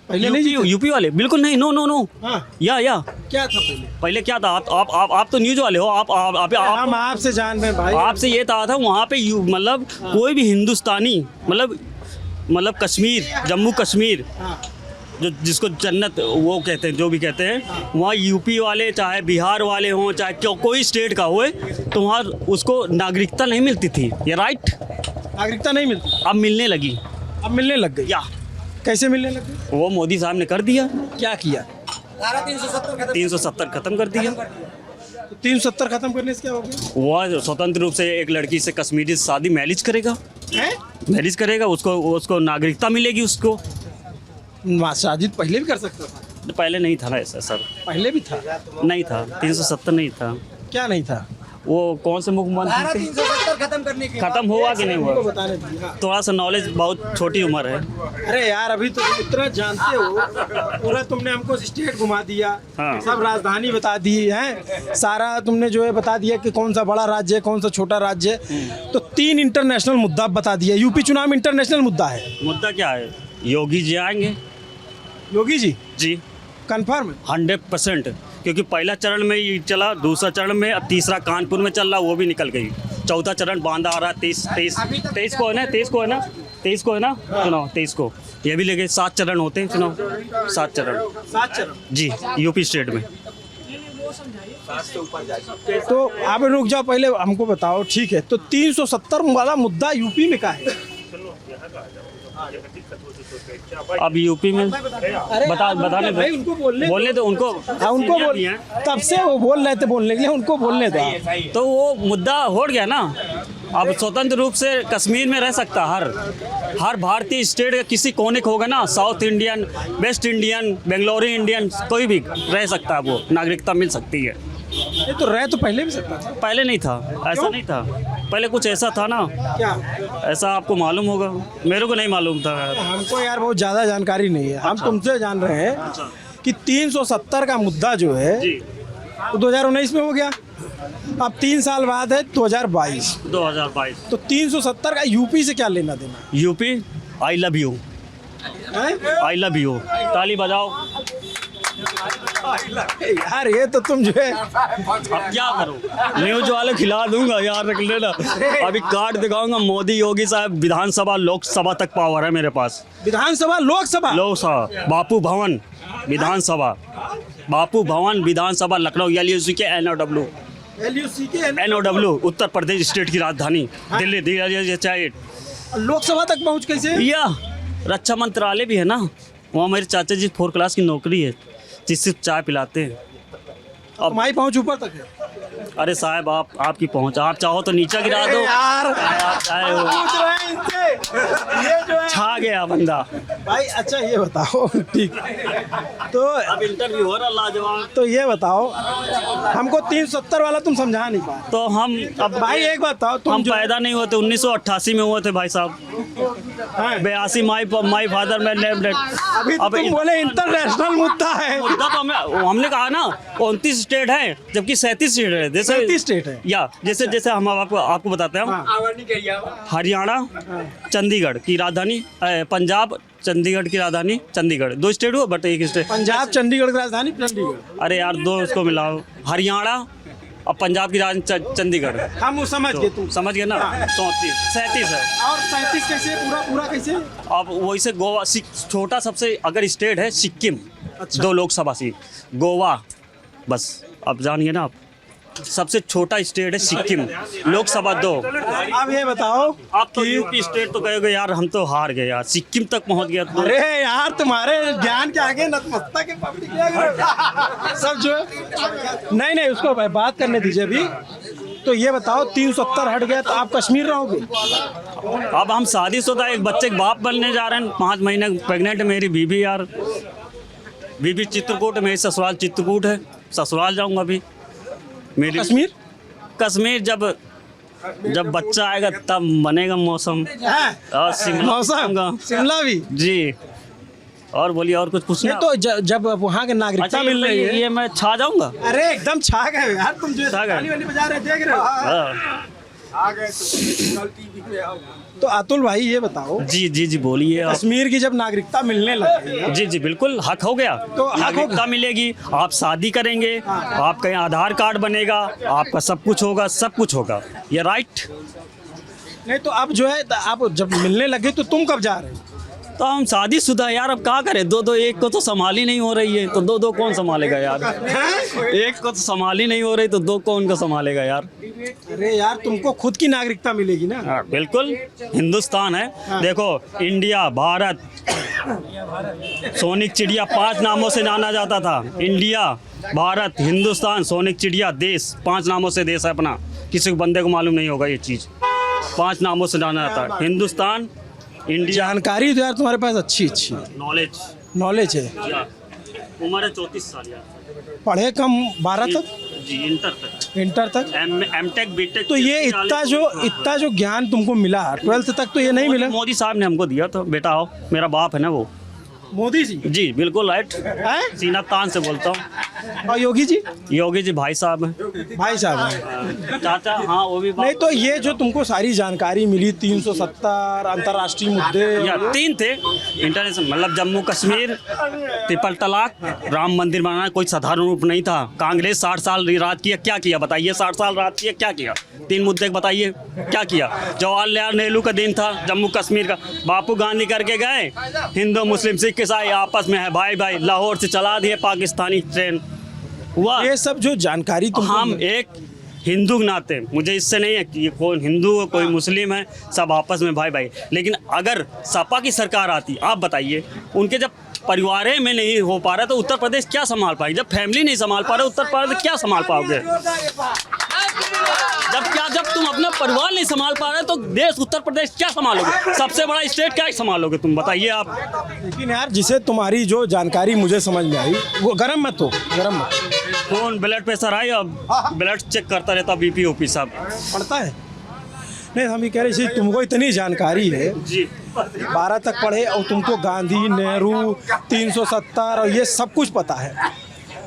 पहले नहीं यूपी वाले बिल्कुल नहीं। नो। हाँ। या क्या था पहले क्या था? आप तो न्यूज वाले हो। हम आपसे जान रहे हैं भाई। आपसे ये था वहाँ पे मतलब कोई भी हिंदुस्तानी, मतलब कश्मीर, जम्मू कश्मीर, जो जिसको जन्नत वो कहते हैं, जो भी कहते हैं, वहाँ यूपी वाले चाहे बिहार वाले हों, चाहे कोई स्टेट का होए, तो वहाँ उसको नागरिकता नहीं मिलती थी। ये राइट, नागरिकता नहीं मिलती, अब मिलने लगी। अब मिलने लग गई। या कैसे मिलने लग गई? वो मोदी साहब ने कर दिया। क्या किया? 370 खत्म कर दिया। 370 खत्म करने से क्या हो गया? वो स्वतंत्र रूप से एक लड़की से कश्मीरी से शादी मैरिज करेगा, उसको नागरिकता मिलेगी। उसको शादी पहले भी कर सकता था? पहले नहीं था ना ऐसा सर। पहले भी था? नहीं था, 370 नहीं था। क्या नहीं था? वो कौन से मुख्यमंत्री थे? 370 खत्म करने के खत्म हुआ कि नहीं हुआ? बताने दीजिए। थोड़ा सा नॉलेज, बहुत छोटी उम्र है। अरे यार, अभी तो इतना जानते हो, पूरा तुमने हमको स्टेट घुमा दिया। हाँ। सब राजधानी बता दी है, सारा तुमने जो है बता दिया कि कौन सा बड़ा राज्य है, कौन सा छोटा राज्य है। तो 3 इंटरनेशनल मुद्दा बता दिया। यूपी चुनाव में इंटरनेशनल मुद्दा है। मुद्दा क्या है? योगी जी आएंगे। योगी जी? जी कंफर्म? 100%, क्योंकि पहला चरण में ये चला, दूसरा चरण में, अब तीसरा कानपुर में चल रहा, वो भी निकल गई। चौथा चरण बांदा आ रहा, 23 को है ना, 23 को है ना चुनाव, 23 को ये भी लेके 7 चरण होते हैं चुनाव। 7 चरण जी, यूपी स्टेट में। तो आप रुक जाओ, पहले हमको बताओ। ठीक है, तो 370 वाला मुद्दा यूपी में का है? अब यूपी में बताने भाई, उनको बोलने तो उनको तब से वो बोल रहे थे बोलने के लिए, उनको बोलने दो। तो वो मुद्दा हो गया ना। अब स्वतंत्र रूप से कश्मीर में रह सकता हर भारतीय स्टेट का किसी कोने को होगा ना, south Indian, West Indian, Bangalori Indian, कोई भी रह सकता है, वो नागरिकता मिल सकती है। ये तो रह तो पहले भी सकता था। पहले नहीं था, ऐसा नहीं था। पहले कुछ ऐसा था ना, क्या? ऐसा आपको मालूम होगा, मेरे को नहीं मालूम था। हमको यार बहुत ज़्यादा जानकारी नहीं है। हम तुमसे जान रहे हैं कि 370 का मुद्दा जो है जी वो 2019 में हो गया, अब 3 साल बाद है 2022। 2022 तो 370 का यूपी से क्या लेना देना यूपी आई लव यू, है? आई लव यू, ताली बजाओ। यार ये तो तुम जो है अब क्या करूं, न्यूज वाले खिला दूंगा यार, रख लेना। अभी कार्ड दिखाऊंगा, मोदी योगी साहब विधानसभा लोकसभा तक पावर है मेरे पास। विधानसभा लोकसभा लोकसभा, बापू भवन विधानसभा, बापू भवन विधानसभा लखनऊ, LUC के NOW, LUC के NOW उत्तर प्रदेश स्टेट की राजधानी, दिल्ली चाहे लोकसभा तक पहुंच कैसे? या रक्षा मंत्रालय भी है ना, वहाँ मेरे चाचा जी 4 क्लास की नौकरी है, जिससे चाय पिलाते हैं। तुम्हारी पहुंच ऊपर तक है। अरे साहब आपकी पहुंच, आप चाहो तो नीचे गिरा दो यार आप चाहे हो। पूछ रहे हैं इनसे, ये जो है छा गया बंदा। भाई। अच्छा ये बताओ, ठीक, तो अब इंटरव्यू हो रहा लाजवाब। तो ये बताओ, हमको 370 वाला तुम समझा नहीं पाए। तो हम अब भाई एक बात बताओ, तुम हम जो पैदा नहीं होते, 1988 में हुए थे भाई साहब, 82 माई फादर में अभी तो तुम बोले इंटरनेशनल मुद्दा है। मुद्दा तो हमने कहा ना 29 स्टेट है, जबकि 37 स्टेट है। जैसे 37 स्टेट है। या जैसे हम आपको बताते हैं, हरियाणा चंडीगढ़ की राजधानी, पंजाब चंडीगढ़ की राजधानी चंडीगढ़, 2 स्टेट हुआ बट एक स्टेट। पंजाब चंडीगढ़ की राजधानी चंडीगढ़। अरे यार 2 उसको मिलाओ, हरियाणा और पंजाब की राजधानी चंडीगढ़। हम वो समझ गए, तुम समझ गए ना। 37 है। और 37 कैसे पूरा कैसे? अब वैसे गोवा छोटा सबसे अगर स्टेट है सिक्किम, 2 लोकसभा सीट, गोवा, बस अब जानिए ना आप, सबसे छोटा स्टेट है सिक्किम, लोकसभा 2। अब ये बताओ, आप तो यूपी स्टेट तो कहोगे यार हम तो हार गए यार, सिक्किम तक पहुंच गया तो। अरे यार तुम्हारे ज्ञान के आगे नतमस्तक है पब्लिक सब जो है। नहीं उसको बात करने दीजिए अभी। तो ये बताओ 370 हट गया तो आप कश्मीर रहोगे? अब हम शादीशुदा एक बच्चे के बाप बनने जा रहे हैं, 5 महीने प्रेग्नेंट है मेरी बीबी यार, बीबी चित्रकूट है, मेरी ससुराल चित्रकूट है, ससुराल जाऊंगा अभी मेरी। कश्मीर जब बच्चा आएगा तब बनेगा मौसम। शिमला भी जी। और बोलिए, और कुछ पूछना? तो जब वहाँ के नागरिकता अच्छा, मिल रही है, ये मैं छा जाऊंगा। अरे एकदम छा गए यार, तुम जो छा गए। ताली वाली बजा रहे देख रहे हो। हाँ। तो अतुल भाई ये बताओ, जी बोलिए आप। कश्मीर की जब नागरिकता मिलने लगी, जी बिल्कुल हक हो गया, तो हक नागरिकता मिलेगी, आप शादी करेंगे, आपका आधार कार्ड बनेगा, आपका सब कुछ होगा, ये राइट। नहीं तो अब जो है, आप जब मिलने लगे तो तुम कब जा रहे हो? तो हम शादीशुदा यार, अब क्या करें, 2 एक को तो संभाली नहीं हो रही है, तो 2 कौन संभालेगा यार? एक को तो संभाली नहीं हो रही तो 2 कौन को संभालेगा यार? अरे यार तुमको खुद की नागरिकता मिलेगी ना। बिल्कुल, हिंदुस्तान है। देखो, इंडिया, भारत, सोनिक चिड़िया 5 नामों से जाना जाता था। इंडिया, भारत, हिंदुस्तान, सोनिक चिड़िया, देश, 5 नामों से देश है अपना। किसी को बंदे को मालूम नहीं होगा ये चीज़, 5 नामों से जाना जाता है, हिंदुस्तान, इंडिया। जानकारी तो यार तुम्हारे पास अच्छी है। नॉलेज है। उम्र है 34 साल यार। पढ़े कम 12 तक? जी, इंटर तक। MTech BTech. तो ये इतना जो ज्ञान तुमको मिला 12th तक तो ये नहीं मिला? मोदी साहब ने हमको दिया, तो बेटा आओ, मेरा बाप है ना वो, मोदी जी। जी बिल्कुल राइट, सीना तान से बोलता हूँ। और योगी जी भाई साहब हैं। भाई साहब हैं, चाचा। हाँ वो भी। नहीं तो ये जो तुमको सारी जानकारी मिली, 370 अंतर्राष्ट्रीय मुद्दे या 3 थे इंटरनेशनल, मतलब जम्मू कश्मीर, ट्रिपल तलाक, राम मंदिर बनाना कोई साधारण रूप नहीं था। कांग्रेस 60 साल राज किया, क्या किया बताइए? 60 साल राज किया, क्या किया? 3 मुद्दे बताइए क्या किया? जवाहरलाल नेहरू का दिन था जम्मू कश्मीर का, बापू गांधी करके गए, हिंदू मुस्लिम सिख ईसाई आपस में है भाई, लाहौर से चला दिए पाकिस्तानी ट्रेन हुआ। ये सब जो जानकारी हम एक हिंदू के नाते, मुझे इससे नहीं है कि ये कोई हिंदू है कोई मुस्लिम है, सब आपस में भाई। लेकिन अगर सपा की सरकार आती, आप बताइए, उनके जब परिवार में नहीं हो पा रहा तो उत्तर प्रदेश क्या संभाल पाएगी? जब फैमिली नहीं संभाल पा रहे उत्तर प्रदेश क्या संभाल पाओगे? जब तुम अपना परिवार नहीं संभाल पा रहे तो देश उत्तर प्रदेश क्या संभालोगे? सबसे बड़ा स्टेट क्या संभालोगे तुम बताइए आप? लेकिन यार जिसे तुम्हारी जो जानकारी मुझे समझ में आई, वो गरम मत। कौन ब्लड प्रेशर है, अब ब्लड चेक करता रहता, BP OP सब पड़ता है। नहीं, हम ये कह रहे हैं तुमको इतनी जानकारी है, 12 तक पढ़े और तुमको गांधी, नेहरू, 370 और ये सब कुछ पता है,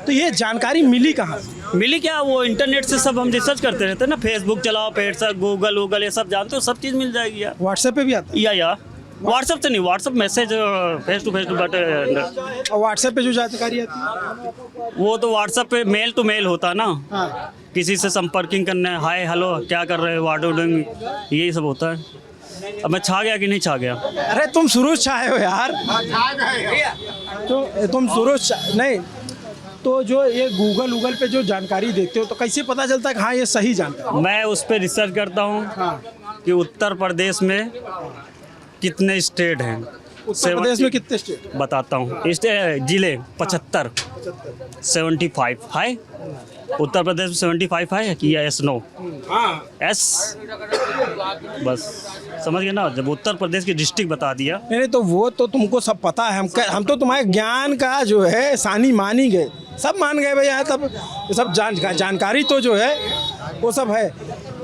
तो ये जानकारी मिली कहाँ से? मिली क्या, वो इंटरनेट से सब हम रिसर्च करते रहते हैं ना, फेसबुक चलाओ, पेट से गूगल ये सब जानते हो, सब चीज़ मिल जाएगी यार। व्हाट्सएप पे भी आता है? या व्हाट्सएप से नहीं, WhatsApp message face to but और व्हाट्सएप पे जो जानकारी आती है वो तो व्हाट्सएप पे मेल टू मेल होता है ना, हाँ। किसी से संपर्किंग करना है, हाय हेलो क्या कर रहे हो, व्हाट आर डूइंग, यही सब होता है। अब मैं छा गया कि नहीं छा गया? अरे तुम सुरुज छाए हो यार, तो तुम सुरुज नहीं, तो जो ये गूगल पे जो जानकारी देते हो तो कैसे पता चलता है कि हाँ ये सही जानकारी? मैं उस पर रिसर्च करता हूँ कि उत्तर प्रदेश में कितने स्टेट हैं, उत्तर प्रदेश में कितने स्टेट? बताता हूँ। जिले 75, 75 है उत्तर प्रदेश में, 75 है कि या एस? नो, एस, बस समझ गए ना, जब उत्तर प्रदेश की डिस्ट्रिक्ट बता दिया। नहीं तो वो तो तुमको सब पता है, हम तो तुम्हारे ज्ञान का जो है सानी मान ही गए, सब मान गए भैया, तब सब जानकारी तो जो है वो सब है,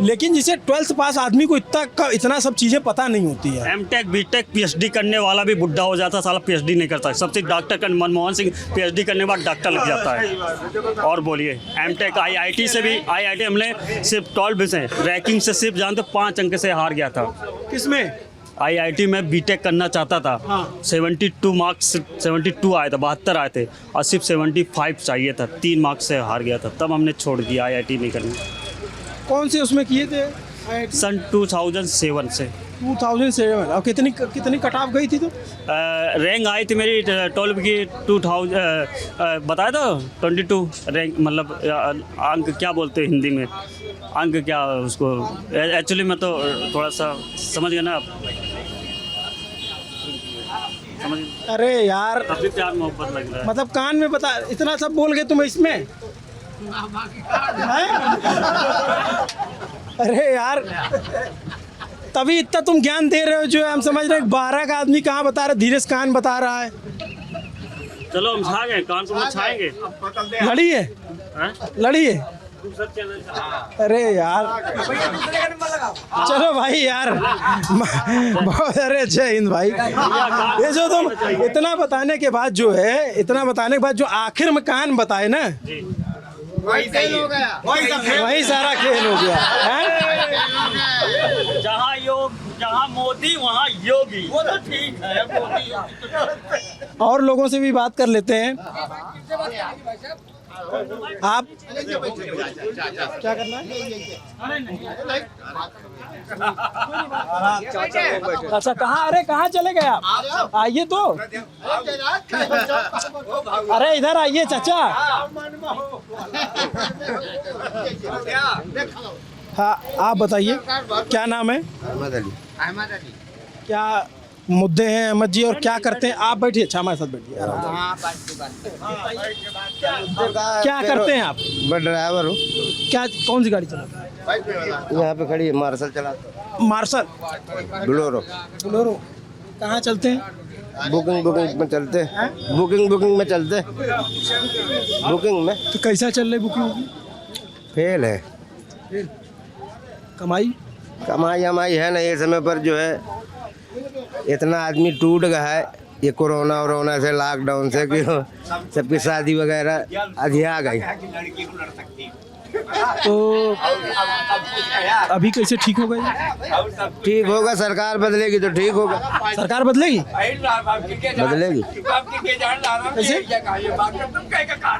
लेकिन जिसे 12th पास आदमी को इतना सब चीज़ें पता नहीं होती है। एमटेक बीटेक पीएचडी करने वाला भी बुढ़ा हो जाता, साला पीएचडी नहीं करता, सबसे डॉक्टर का मनमोहन सिंह पीएचडी करने के बाद डॉक्टर लग जाता है। और बोलिए एमटेक आईआईटी से भी, आईआईटी हमने सिर्फ 12 से रैंकिंग से सिर्फ जानते 5 अंक से हार गया था। किसमें? आईआईटी में बीटेक करना चाहता था, 72 मार्क्स, 72 आए थे, 72 आए थे और सिर्फ 75 चाहिए था, 3 मार्क्स से हार गया था, तब हमने छोड़ दिया आईआईटी नहीं करना। कौन से उसमें किए थे? सन 2007 से। 2007 और कितनी कट ऑफ गई थी तो? रैंक आई थी मेरी 12 की 2000, बताया था 22 रैंक, मतलब अंक क्या बोलते हैं हिंदी में, अंक क्या उसको, एक्चुअली मैं तो थोड़ा सा समझ गया ना आप, समझ। अरे यार अभी प्यार मोहब्बत लग रहा है, मतलब कान में बता, इतना सब बोल गए तुम इसमें हैं? अरे यार तभी इतना तुम ज्ञान दे रहे हो, जो हम समझ रहे हैं 12 का आदमी कहाँ बता रहा है, धीरेश कान बता रहा है। चलो हम छा गए, कान से छाएंगे, लड़ी है, लड़ी है। अरे यार चलो भाई यार, बहुत, अरे जय हिंद भाई। ये जो तुम इतना बताने के बाद जो है, इतना बताने के बाद जो आखिर में कान बताए ना, वही सारा खेल हो गया है। जहाँ योग, जहाँ मोदी वहाँ योगी, वो तो ठीक है मोदी। और लोगों से भी बात कर लेते हैं। आप क्या करना है? अच्छा कहाँ, अरे कहाँ चले गए आप? आइए तो, अरे इधर आइए चाचा। हाँ आप बताइए क्या नाम है? अहमद अली। क्या मुद्दे हैं अहमद जी, और क्या करते हैं आप? बैठिए, अच्छा हमारे साथ बैठिए। क्या करते हैं आप? मैं ड्राइवर हूँ। क्या, कौन सी गाड़ी चलाते हैं? यहाँ पे खड़ी है, मार्शल चलाता हूँ। Martial, Bolero. बोलेरो कहाँ चलते हैं? बुकिंग में चलते हैं, बुकिंग में चलते हैं, बुकिंग में। तो कैसा चल रही बुकिंग? फेल है, कमाई हमारी है ना ये समय पर, जो है इतना आदमी टूट गया है ये कोरोना से, लॉकडाउन से, कि सबकी शादी वगैरह अधिया गई। तो अभी कैसे ठीक हो गई? ठीक होगा, सरकार बदलेगी तो ठीक होगा। सरकार बदलेगी? बदलेगी कैसे?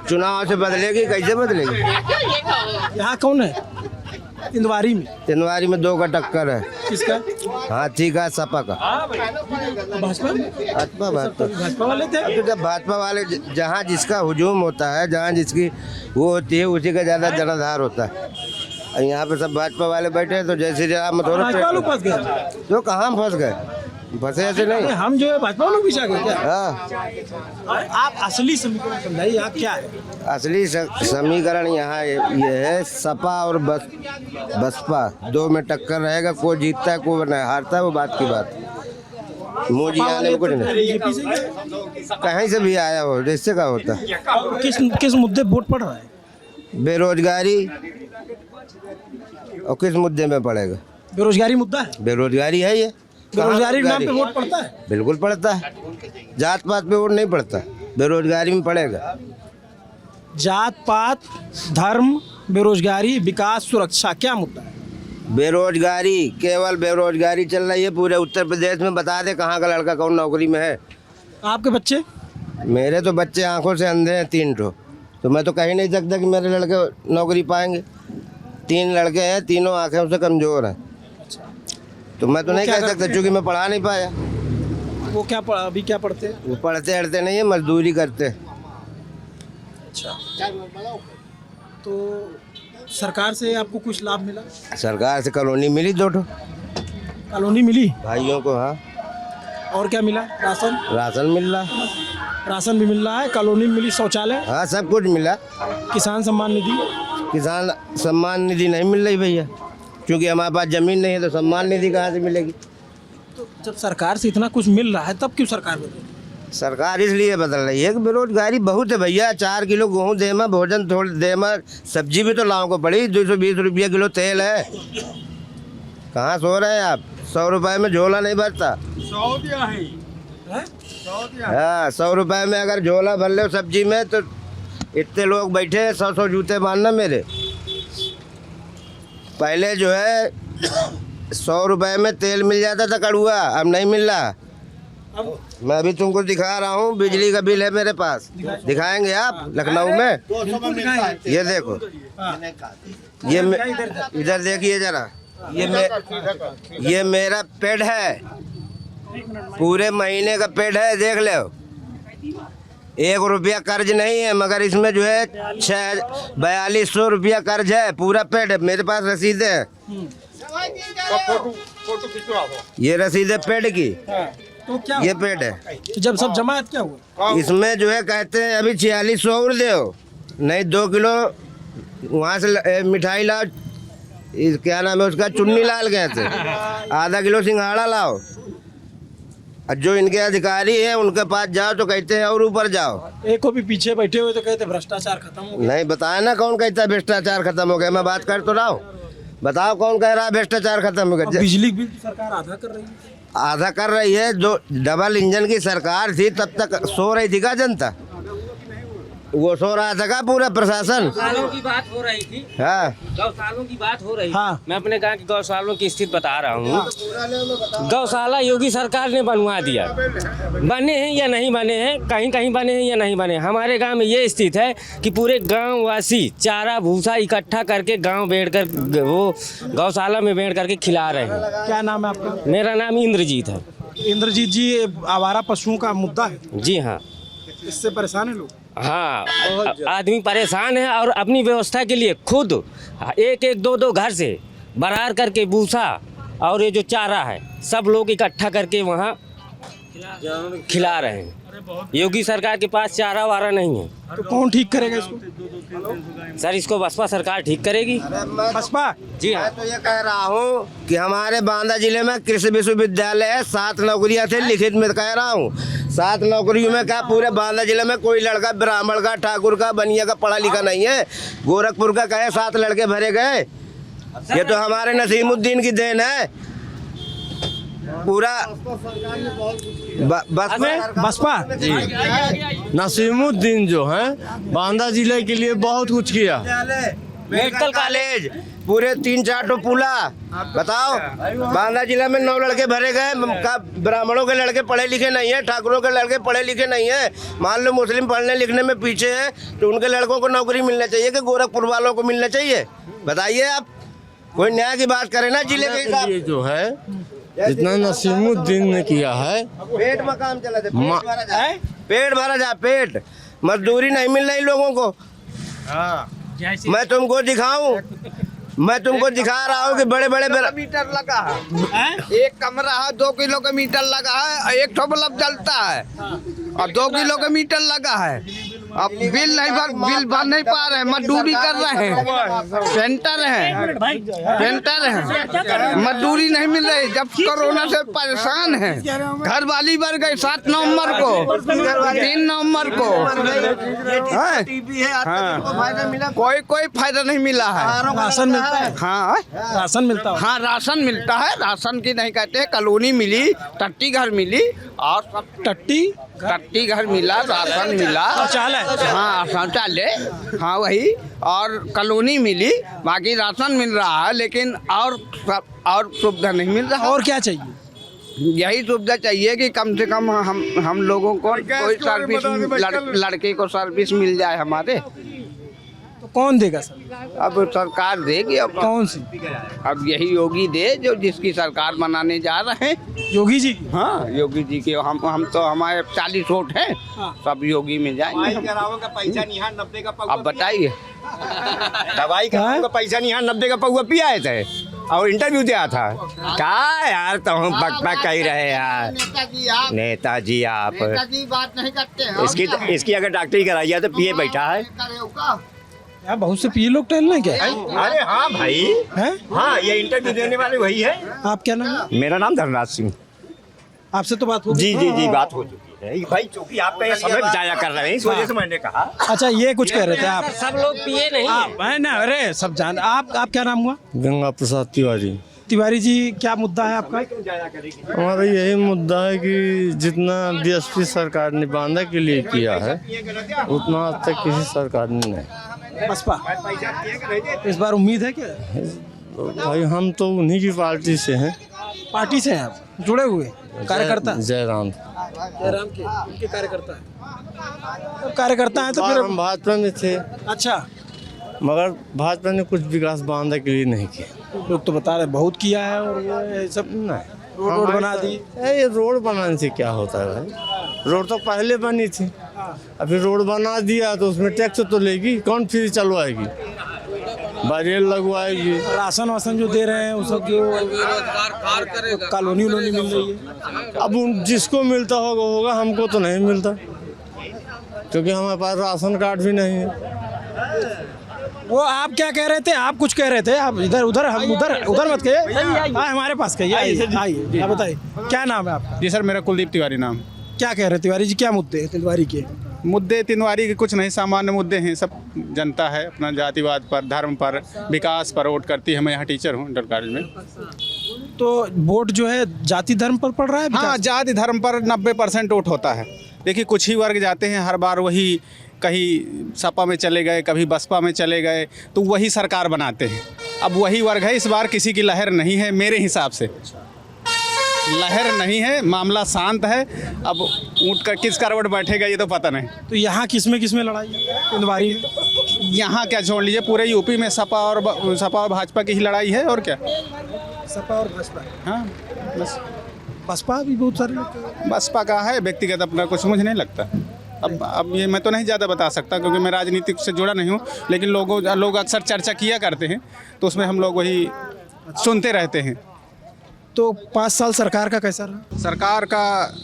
चुनाव से बदलेगी, कैसे बदलेगी? यहाँ कौन है इंदवारी में? इंदवारी में 2 का टक्कर है। किसका? हाथी का, सपा का। भाजपा भाजपा वाले थे। तो जब भाजपा वाले, जहाँ जिसका हुजूम होता है, जहाँ जिसकी वो होती है, उसी का ज़्यादा जनाधार होता है। और यहाँ पे सब भाजपा वाले बैठे हैं, तो जैसे जहाँ में थोड़ा भाजपा लोग फंस गए। तो कहाँ फंस गए, फंसे ऐसे नहीं। हम जो है भाजपा लोग भी गए क्या? हाँ, आप असली समीकरण समझाइए, यहाँ क्या है? असली समीकरण यहाँ ये है, सपा और बसपा 2 में टक्कर रहेगा, कोई जीतता है कोई नहीं हारता है, वो बात की बात। मोदी आने में कुछ नहीं, कहीं से भी आया हो, जिससे का होता है। किस मुद्दे वोट पड़ रहा है? बेरोजगारी, और किस मुद्दे में पड़ेगा? बेरोजगारी मुद्दा है? बेरोजगारी है ये। बेरोजगारी के नाम पे वोट पड़ता है? बिल्कुल पड़ता है। जात पात पे वोट नहीं पड़ता, बेरोजगारी में पड़ेगा। जात पात, धर्म, बेरोजगारी, विकास, सुरक्षा, क्या मुद्दा है? बेरोजगारी, केवल बेरोजगारी चल रही है पूरे उत्तर प्रदेश में। बता दे कहाँ का लड़का कौन नौकरी में है। आपके बच्चे? मेरे तो बच्चे आंखों से अंधे हैं 3 ठो, तो मैं तो कह नहीं सकता कि मेरे लड़के नौकरी पाएंगे। 3 लड़के हैं, तीनों आंखों से कमज़ोर हैं, तो मैं तो नहीं कह सकता क्योंकि मैं पढ़ा नहीं पाया। वो क्या अभी क्या पढ़ते हैं? वो पढ़ते अड़ते नहीं है, मजदूरी करते। अच्छा, तो सरकार से आपको कुछ लाभ मिला? सरकार से कॉलोनी मिली 2 ठो कॉलोनी मिली भाइयों को। हाँ, और क्या मिला? राशन? राशन मिल रहा, राशन भी मिल रहा है, कॉलोनी में मिली, शौचालय, हाँ सब कुछ मिला। किसान सम्मान निधि? किसान सम्मान निधि नहीं मिल रही भैया, क्योंकि हमारे पास ज़मीन नहीं है, तो सम्मान निधि कहाँ से मिलेगी। तो जब सरकार से इतना कुछ मिल रहा है तब क्यों सरकार बदली? सरकार इसलिए बदल रही है कि बेरोजगारी बहुत है भैया। 4 किलो गेहूँ दे में, भोजन थोड़ी दे में, सब्जी भी तो लाओ को पड़ी। 220 रुपया किलो तेल है। कहाँ सो रहे हैं आप? 100 रुपये में झोला नहीं भरता। 100 दिया है? हाँ, 100 रुपये में अगर झोला भर लो सब्जी में, तो इतने लोग बैठे हैं 100 जूते मारना मेरे। पहले जो है 100 रुपये में तेल मिल जाता था कड़ुआ, अब नहीं मिल रहा। मैं अभी तुमको दिखा रहा हूँ, बिजली का बिल है मेरे पास। दिखाएंगे आप लखनऊ में? ये देखो, ये इधर देखिए जरा, ये मेरा पेड है, पूरे महीने का पेड है, देख लो। 1 रुपया कर्ज नहीं है, मगर इसमें जो है 4200 रुपया कर्ज है। पूरा पेड है मेरे पास, रसीद है। ये रसीद है पेड की। तो क्या ये पेड है। तो जब सब जमा क्या हुआ? इसमें जो है कहते हैं अभी 4600 और दो, नहीं 2 किलो वहाँ से मिठाई लाओ, क्या नाम है उसका, चुन्नी लाल कहते हैं, आधा किलो सिंघाड़ा लाओ। और जो इनके अधिकारी हैं उनके पास जाओ तो कहते हैं और ऊपर जाओ। एक को भी पीछे बैठे हुए तो कहते भ्रष्टाचार खत्म हो गया। नहीं बताया ना कौन कहता है भ्रष्टाचार खत्म हो गया। मैं बात कर तो रहा हूँ, बताओ कौन कह रहा है भ्रष्टाचार खत्म हो गया। बिजली बिल सरकार आधा कर रही है। आधा कर रही है। जो डबल इंजन की सरकार थी तब तक सो रही थी का जनता? वो सो रहा था का पूरा प्रशासन? गौशालों की बात हो रही थी। हाँ, गौशालों की बात हो रही थी। हाँ। मैं अपने गांव की गौशालों की स्थिति बता रहा हूँ। गौशाला योगी सरकार ने बनवा दिया। बने हैं या नहीं बने हैं, कहीं कहीं बने हैं या नहीं बने। हमारे गांव में ये स्थिति है कि पूरे गांव वासी चारा भूसा इकट्ठा करके गांव बैठ कर वो गौशाला में बैठ करके खिला रहे हैं। क्या नाम है आपका? मेरा नाम इंद्रजीत है। इंद्रजीत जी, ये आवारा पशुओं का मुद्दा है? जी हाँ। इससे परेशान है लोग? हाँ, आदमी परेशान है और अपनी व्यवस्था के लिए खुद 1-1, 2-2 घर से बरार करके भूसा और ये जो चारा है सब लोग इकट्ठा करके वहाँ खिला रहे हैं। योगी सरकार के पास चारा वारा नहीं है। तो कौन ठीक करेगा इसको? सर, इसको बसपा सरकार ठीक करेगी। बसपा? जी हाँ। मैं तो ये कह रहा हूँ कि हमारे बांदा जिले में कृषि विश्वविद्यालय है, 7 नौकरियाँ थे लिखित में कह रहा हूँ। 7 नौकरियों में क्या पूरे बांदा जिले में कोई लड़का ब्राह्मण का, ठाकुर का, बनिया का पढ़ा लिखा नहीं है। गोरखपुर का कहे 7 लड़के भरे गए। ये तो हमारे नसीमुद्दीन की देन है। पूरा बसपा? नसीमुद्दीन जो है बांदा जिले के लिए बहुत कुछ किया। मेडिकल कॉलेज, पूरे 3-4 ठो पुला। बताओ, बांदा जिला में 9 लड़के भरे गए। ब्राह्मणों के लड़के पढ़े लिखे नहीं है, ठाकुरों के लड़के पढ़े लिखे नहीं है। मान लो मुस्लिम पढ़ने लिखने में पीछे है, तो उनके लड़कों को नौकरी मिलना चाहिए कि गोरखपुर वालों को मिलना चाहिए? बताइए आप, कोई न्याय की बात करे ना जिले के हिसाब। ये जो है जितना नसीमुद्दीन ने किया है, पेट में काम चला था, पेट भरा जा, पेट। मजदूरी नहीं मिल रही लोगों को। मैं तुमको दिखा रहा हूँ कि बड़े बड़े मीटर लगा है। एक कमरा है, 2 किलो का मीटर लगा है, 1 ठो बल्ब जलता है और 2 किलो का मीटर लगा है। अब बिल भर नहीं पा रहे, मजदूरी कर रहे हैं, पेंटर हैं, मजदूरी नहीं मिल रही। जब कोरोना से परेशान हैं, घर वाली बढ़ गई 7 नवंबर को, 3 नवंबर को, कोई फायदा नहीं मिला है। राशन मिलता है? हाँ राशन मिलता है? हाँ राशन मिलता है, राशन की नहीं कहते, कॉलोनी मिली, टट्टी घर मिली और सब टट्टी घर मिला, राशन मिला, शौचालय, हाँ शौचालय, हाँ वही, और कॉलोनी मिली, बाकी राशन मिल रहा है, लेकिन और सुविधा नहीं मिल रहा। और क्या चाहिए? यही सुविधा चाहिए कि कम से कम हम लोगों को कोई सर्विस, लड़के को सर्विस मिल जाए हमारे। तो कौन देगा सर? अब सरकार देगी। अब कौन सी? अब यही योगी दे, जो जिसकी सरकार बनाने जा रहे हैं। योगी जी? हाँ योगी जी के हम तो हमारे 40 वोट हैं, सब योगी में जाएंगे। पैसा नहीं है 90 का पौवा। अब बताइए, दवाई का पैसा नहीं है 90 का पौवा पिया थे और इंटरव्यू दिया था। क्या यार तो हम बक कह रहे यार, नेताजी आप बात नहीं करते। इसकी अगर डॉक्टरी कराई है तो पिए बैठा है यार, बहुत से पिए लोग टहल रहे हैं क्या? अरे हाँ भाई हैं? हाँ, ये इंटरव्यू देने वाले वही है। आप क्या नाम है? मेरा नाम धर्मराज सिंह। आपसे तो बात हो जी बात हो चुकी है भाई, चूंकि आपका ये समय जाया कर रहे हैं, इस वजह से मैंने कहा। अच्छा, ये कुछ कह रहे थे आप? सब लोग पिए नहीं है ना? अरे सब जान। आप क्या नाम हुआ? गंगा प्रसाद तिवारी। तिवारी जी, क्या मुद्दा है आपका? हमारा यही मुद्दा है कि जितना बीएसपी सरकार ने बांदा के लिए किया है, उतना आज तक किसी सरकार ने नहीं। बसपा इस बार उम्मीद है क्या? भाई हम तो उन्हीं की पार्टी से हैं। पार्टी से हैं आप जुड़े हुए? कार्यकर्ता? जयराम के उनके कार्यकर्ता है। कार्यकर्ता है तो फिर हम भाजपा में थे। अच्छा, मगर भाजपा ने कुछ विकास बांदा के लिए नहीं किया। लोग तो बता रहे बहुत किया है, और ये सब नहीं, रोड बना दी। ये रोड बनाने से क्या होता है भाई? रोड तो पहले बनी थी, अभी रोड बना दिया तो उसमें टैक्स तो लेगी, कौन फ्री चलवाएगी? बैरियर लगवाएगी। राशन वासन जो दे रहे हैं वो सब, जो कॉलोनी मिल रही है, अब जिसको मिलता होगा, हमको तो नहीं मिलता, क्योंकि हमारे पास राशन कार्ड भी नहीं है। वो आप क्या कह रहे थे? आप कुछ कह रहे थे, आप इधर उधर मत कहिए, हमारे पास कहिए। आइए, आप बताइए क्या नाम है आपका? जी सर, मेरा कुलदीप तिवारी नाम। क्या कह रहे तिवारी जी, क्या मुद्दे हैं तिवारी के? मुद्दे तिवारी के कुछ नहीं, सामान्य मुद्दे हैं। सब जनता है अपना जातिवाद पर, धर्म पर, विकास पर वोट करती है। मैं यहाँ टीचर हूँ इंटर कॉलेज में। तो वोट जो है जाति धर्म पर पड़ रहा है? हाँ, जाति धर्म पर 90% वोट होता है। देखिए, कुछ ही वर्ग जाते हैं हर बार, वही कहीं सपा में चले गए, कभी बसपा में चले गए, तो वही सरकार बनाते हैं। अब वही वर्ग है, इस बार किसी की लहर नहीं है मेरे हिसाब से। लहर नहीं है, मामला शांत है। अब ऊँट का किस करवट बैठेगा ये तो पता नहीं। तो यहाँ किस में लड़ाई है? तिंदवारी में? यहाँ क्या छोड़ लीजिए, पूरे यूपी में सपा और भाजपा की ही लड़ाई है। और क्या? सपा और भाजपा? हाँ, बस। बसपा भी बहुत सारे बसपा का है, व्यक्तिगत अपना कुछ मुझे नहीं लगता। अब ये मैं तो नहीं ज़्यादा बता सकता, क्योंकि मैं राजनीति से जुड़ा नहीं हूँ, लेकिन लोग अक्सर चर्चा किया करते हैं, तो उसमें हम लोग वही सुनते रहते हैं। तो 5 साल सरकार का कैसा रहा? सरकार का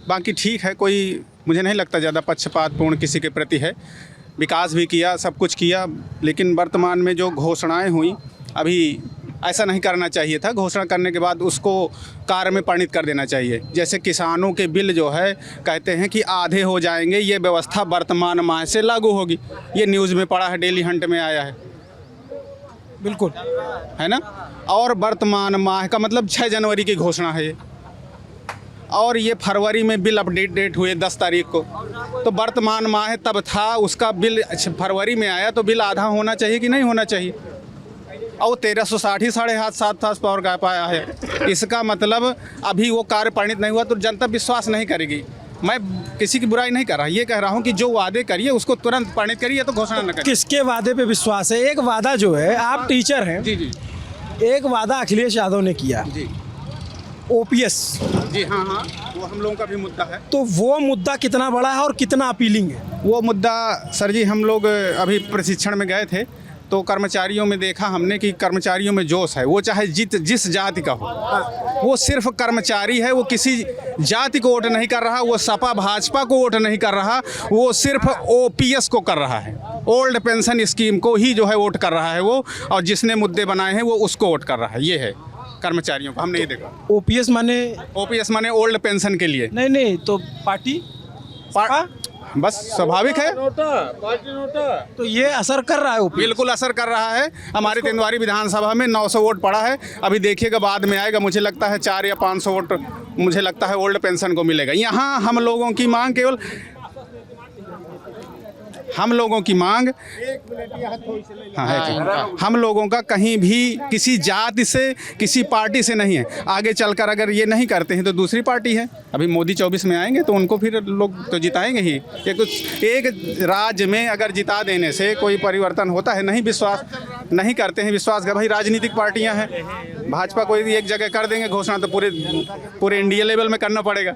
बाकी ठीक है, कोई मुझे नहीं लगता ज़्यादा पक्षपातपूर्ण किसी के प्रति है। विकास भी किया, सब कुछ किया, लेकिन वर्तमान में जो घोषणाएं हुई, अभी ऐसा नहीं करना चाहिए था। घोषणा करने के बाद उसको कार्य में परिणत कर देना चाहिए। जैसे किसानों के बिल जो है कहते हैं कि आधे हो जाएंगे, ये व्यवस्था वर्तमान माह से लागू होगी। ये न्यूज़ में पड़ा है, डेली हंट में आया है, बिल्कुल है ना। और वर्तमान माह का मतलब 6 जनवरी की घोषणा है ये, और ये फरवरी में बिल अपडेट हुए 10 तारीख को। तो वर्तमान माह तब था, उसका बिल फरवरी में आया, तो बिल आधा होना चाहिए कि नहीं होना चाहिए? और 1360 ही 7.5 पावर का पाया है। इसका मतलब अभी वो कार्य परिणित नहीं हुआ, तो जनता विश्वास नहीं करेगी। मैं किसी की बुराई नहीं कर रहा, ये कह रहा हूँ कि जो वादे करिए उसको तुरंत परिणित करिए, तो घोषणा न करिए। किसके वादे पे विश्वास है? एक वादा जो है, आप टीचर हैं जी, एक वादा अखिलेश यादव ने किया जी, ओपीएस। जी हाँ, वो हम लोगों का भी मुद्दा है। तो वो मुद्दा कितना बड़ा है और कितना अपीलिंग है? वो मुद्दा सर जी, हम लोग अभी प्रशिक्षण में गए थे, तो कर्मचारियों में देखा हमने कि कर्मचारियों में जोश है, वो चाहे जिस जाति का हो, वो सिर्फ कर्मचारी है, वो किसी जाति को वोट नहीं कर रहा, वो सपा भाजपा को वोट नहीं कर रहा, वो सिर्फ ओपीएस को कर रहा है, ओल्ड पेंशन स्कीम को ही जो है वोट कर रहा है वो, और जिसने मुद्दे बनाए हैं वो उसको वोट कर रहा है। ये है कर्मचारियों का, हमने ये देखा। ओपीएस माने ओल्ड पेंशन के लिए नहीं तो पार्टी बस स्वाभाविक है, तो ये असर कर रहा है OPS? बिल्कुल असर कर रहा है। हमारी तिंदवारी विधानसभा में 900 वोट पड़ा है, अभी देखिएगा बाद में आएगा, मुझे लगता है 4 या 500 वोट मुझे लगता है ओल्ड पेंशन को मिलेगा। यहाँ हम लोगों की मांग केवल हम लोगों का कहीं भी किसी जाति से किसी पार्टी से नहीं है। आगे चलकर अगर ये नहीं करते हैं तो दूसरी पार्टी है, अभी मोदी 24 में आएंगे तो उनको फिर लोग तो जिताएंगे ही। ये कुछ एक राज्य में अगर जिता देने से कोई परिवर्तन होता है? नहीं, विश्वास नहीं करते हैं, विश्वास का भाई राजनीतिक पार्टियां हैं, भाजपा कोई एक जगह कर देंगे घोषणा तो पूरे इंडिया लेवल में करना पड़ेगा।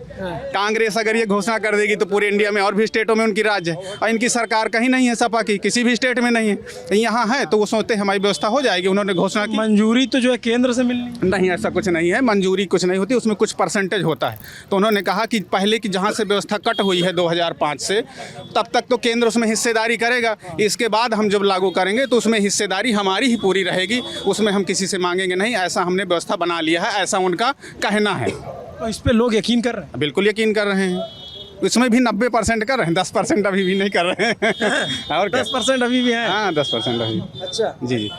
कांग्रेस अगर ये घोषणा कर देगी तो पूरे इंडिया में और भी स्टेटों में उनकी राज्य है, और इनकी सरकार कहीं नहीं है, सपा की किसी भी स्टेट में नहीं है। यहाँ है तो वो सोचते हैं हमारी व्यवस्था हो जाएगी, उन्होंने घोषणा की। मंजूरी तो जो है केंद्र से मिलनी नहीं, ऐसा कुछ नहीं है, मंजूरी कुछ नहीं होती, उसमें कुछ परसेंटेज होता है। तो उन्होंने कहा कि पहले की जहाँ से व्यवस्था कट हुई है 2005 से, तब तक तो केंद्र उसमें हिस्सेदारी करेगा, इसके बाद हम जब लागू करेंगे तो उसमें हिस्सेदारी हमारी ही पूरी रहेगी, उसमें हम किसी से मांगेंगे नहीं। ऐसा हमने व्यवस्था बना लिया है, ऐसा उनका कहना है। तो इस पे लोग यकीन कर रहे हैं? बिल्कुल यकीन कर रहे हैं, इसमें भी 90% कर रहे हैं, 10% अभी भी नहीं कर रहे हैं। और 10% अभी भी है? हाँ, 10% अभी। अच्छा जी।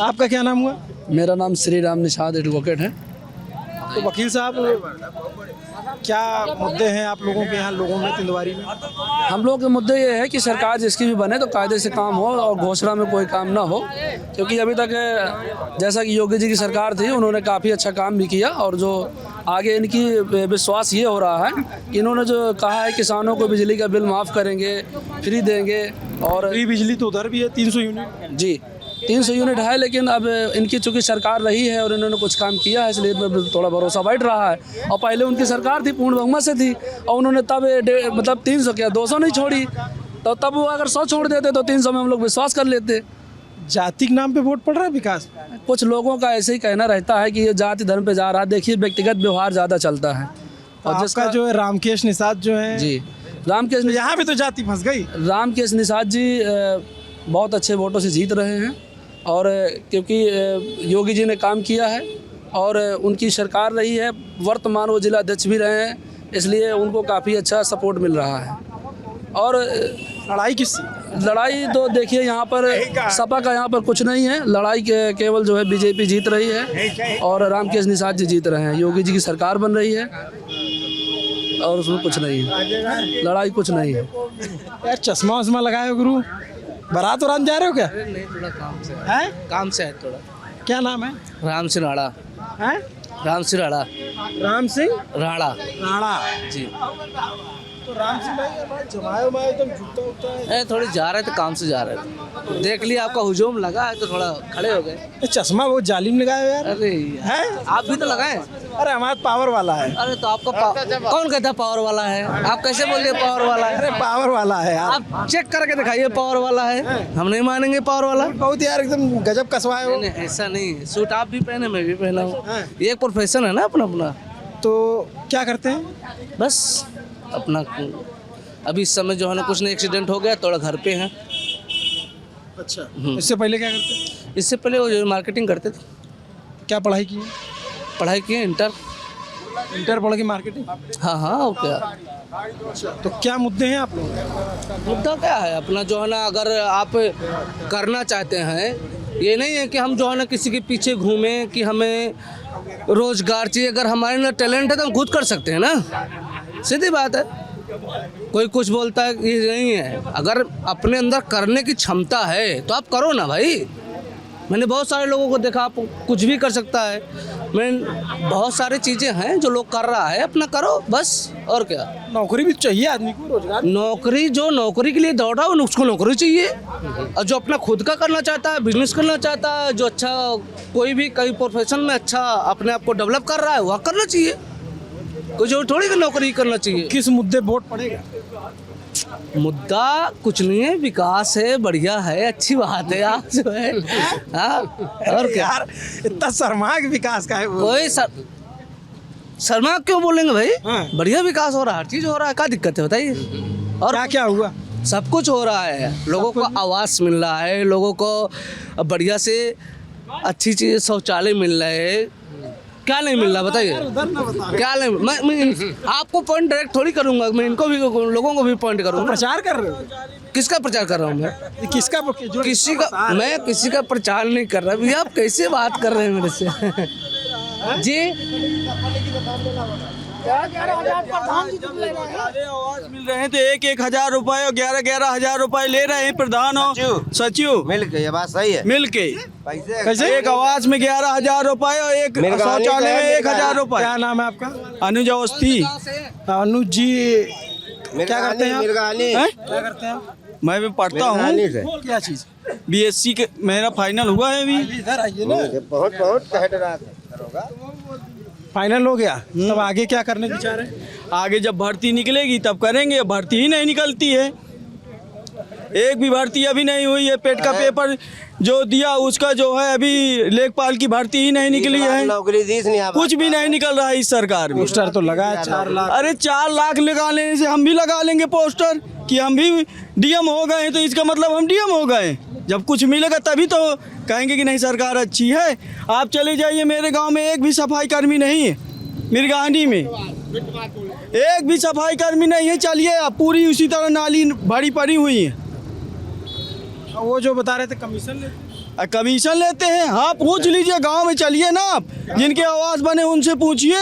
आपका क्या नाम हुआ? मेरा नाम श्री राम निषाद एडवोकेट है। तो वकील साहब, क्या मुद्दे हैं आप लोगों के यहाँ, लोगों में तिंदवारी में? हम लोग के मुद्दे ये है कि सरकार जिसकी भी बने तो कायदे से काम हो और घोषणा में कोई काम ना हो, क्योंकि अभी तक जैसा कि योगी जी की सरकार थी उन्होंने काफ़ी अच्छा काम भी किया, और जो आगे इनकी विश्वास ये हो रहा है कि इन्होंने जो कहा है किसानों को बिजली का बिल माफ़ करेंगे, फ्री देंगे, और फ्री बिजली तो उधर भी है 300 यूनिट। जी 300 यूनिट है, लेकिन अब इनकी चूंकि सरकार रही है और इन्होंने कुछ काम किया है, इसलिए थोड़ा भरोसा बढ़ रहा है। और पहले उनकी सरकार थी, पूर्ण बहुमत से थी, और उन्होंने तब मतलब 300 क्या 200 नहीं छोड़ी, तो तब वो अगर 100 छोड़ देते तो 300 में हम लोग विश्वास कर लेते। जाति के नाम पे वोट पड़ रहा है विकास? कुछ लोगों का ऐसे ही कहना रहता है कि ये जाति धर्म पे जा रहा है। देखिए व्यक्तिगत व्यवहार ज़्यादा चलता है। और जिसका जो है रामकेश निषाद जो है, जी रामकेश, यहाँ भी तो जाति फंस गई। रामकेश निषाद जी बहुत अच्छे वोटों से जीत रहे हैं, और क्योंकि योगी जी ने काम किया है और उनकी सरकार रही है, वर्तमान वो जिला अध्यक्ष भी रहे हैं, इसलिए उनको काफ़ी अच्छा सपोर्ट मिल रहा है। और लड़ाई तो देखिए यहाँ पर सपा का यहाँ पर कुछ नहीं है, लड़ाई केवल जो है बीजेपी जीत रही है और रामकेश निषाद जी जीत रहे हैं। योगी जी की सरकार बन रही है और उसमें कुछ नहीं है, लड़ाई कुछ नहीं है। यार चश्मा वश्मा लगाए हो गुरु, बारात उरान जा रहे हो क्या? नहीं, थोड़ा काम से है। काम से है थोड़ा। क्या नाम है? राम सिंह राणा है। राम सिंह राणा। राम सिंह राणा राणा जी। तो राम सिंह भाई हमारे जमाए उमाए एकदम जूता उता है। थोड़ी जा रहे थे, काम से जा रहे थे, देख लिया आपका हुजूम लगा है तो थोड़ा खड़े हो गए। चश्मा बहुत जालिम लगाए यार। अरे है, आप भी तो लगाए। अरे हमारा पावर वाला है। अरे तो आपका कौन कहता है पावर वाला है? आप कैसे बोल रहे पावर वाला है? अरे पावर वाला है यार, आप चेक करके दिखाइए पावर वाला है, हम नहीं मानेंगे पावर वाला। बहुत यार एकदम गजब कसवाए हो। नहीं, ऐसा नहीं, सूट आप भी पहने मैं भी पहना हूँ, ये एक प्रोफेशन है ना अपना अपना। तो क्या करते हैं? बस अपना अभी इस समय जो है ना कुछ नहीं, एक्सीडेंट हो गया, थोड़ा घर पे हैं। अच्छा, इससे पहले क्या करते थे? इससे पहले वो जो मार्केटिंग करते थे। क्या पढ़ाई की? पढ़ाई किए इंटर पढ़ के मार्केटिंग। हाँ और क्या। तो क्या मुद्दे हैं आप लोग? मुद्दा क्या है अपना जो है ना, अगर आप करना चाहते हैं, ये नहीं है कि हम जो है ना किसी के पीछे घूमें कि हमें रोजगार चाहिए। अगर हमारे ना टैलेंट है तो हम खुद कर सकते हैं ना, सीधी बात है। कोई कुछ बोलता है कि नहीं है, अगर अपने अंदर करने की क्षमता है तो आप करो ना भाई। मैंने बहुत सारे लोगों को देखा, आप कुछ भी कर सकता है। मैं बहुत सारी चीज़ें हैं जो लोग कर रहा है, अपना करो बस, और क्या। नौकरी भी चाहिए आदमी को, रोजगार। नौकरी, जो नौकरी के लिए दौड़ रहा है उसको नौकरी चाहिए, और जो अपना खुद का करना चाहता है, बिजनेस करना चाहता है, जो अच्छा कोई भी कई प्रोफेशन में अच्छा अपने आप को डेवलप कर रहा है, वह करना चाहिए। कोई जो थोड़ी नौकरी करना चाहिए। किस मुद्दे वोट पड़ेगा? मुद्दा कुछ नहीं है, विकास है, बढ़िया है, अच्छी बात है। आप जो है हाँ, और क्या यार इतना शर्मा के विकास का है वो। कोई शर्मा क्यों बोलेंगे भाई? हाँ। बढ़िया विकास हो रहा है, हर चीज हो रहा है, क्या दिक्कत है बताइए? और क्या क्या हुआ? सब कुछ हो रहा है, लोगों को आवास मिल रहा है, लोगों को बढ़िया से अच्छी चीज शौचालय मिल रहा है। क्या नहीं मिल रहा बताइए? क्या नहीं? मैं आपको पॉइंट डायरेक्ट थोड़ी करूंगा, मैं इनको भी, लोगों को भी पॉइंट करूंगा। प्रचार कर रहे हो? किसका प्रचार कर रहा हूँ मैं? किसका? किसी का, मैं किसी का प्रचार नहीं कर रहा। भैया आप कैसे बात कर रहे हैं मेरे से? जी आवाज मिल रहे हैं तो 1,000 रुपए और 11,000 रुपए ले रहे हैं प्रधान और सचिव मिल के, ये बात सही है। मिल के। कैसे? एक आवास में 11,000 रुपए और एक शौचालय में 1,000 रुपए। क्या नाम है आपका? अनुज अवस्थी। अनुज जी क्या करते हैं आप? क्या करते हैं आप? मैं भी पढ़ता हूँ। क्या चीज? BSc के मेरा फाइनल हुआ है अभी। इधर आइए ना। बहुत कह रहा फाइनल हो गया, तब आगे क्या करने की चाह रहे हैं? आगे जब भर्ती निकलेगी तब करेंगे। भर्ती ही नहीं निकलती है, एक भी भर्ती अभी नहीं हुई है। पेट का पेपर जो दिया उसका जो है अभी लेखपाल की भर्ती ही नहीं निकली है। नौकरी कुछ भी नहीं निकल रहा है इस सरकार में। पोस्टर तो लगा है 4 लाख। अरे 4 लाख लगा लेने से हम भी लगा लेंगे पोस्टर कि हम भी DM हो गए, तो इसका मतलब हम DM हो गए। जब कुछ मिलेगा तभी तो कहेंगे कि नहीं सरकार अच्छी है। आप चले जाइए, मेरे गांव में एक भी सफाई कर्मी नहीं है। मिर्गानी में एक भी सफाई कर्मी नहीं है। चलिए आप, पूरी उसी तरह नाली भरी पड़ी हुई है। वो जो बता रहे थे कमीशन कमीशन लेते हैं। हाँ पूछ लीजिए, गांव में चलिए ना आप, जिनके आवास बने उनसे पूछिए।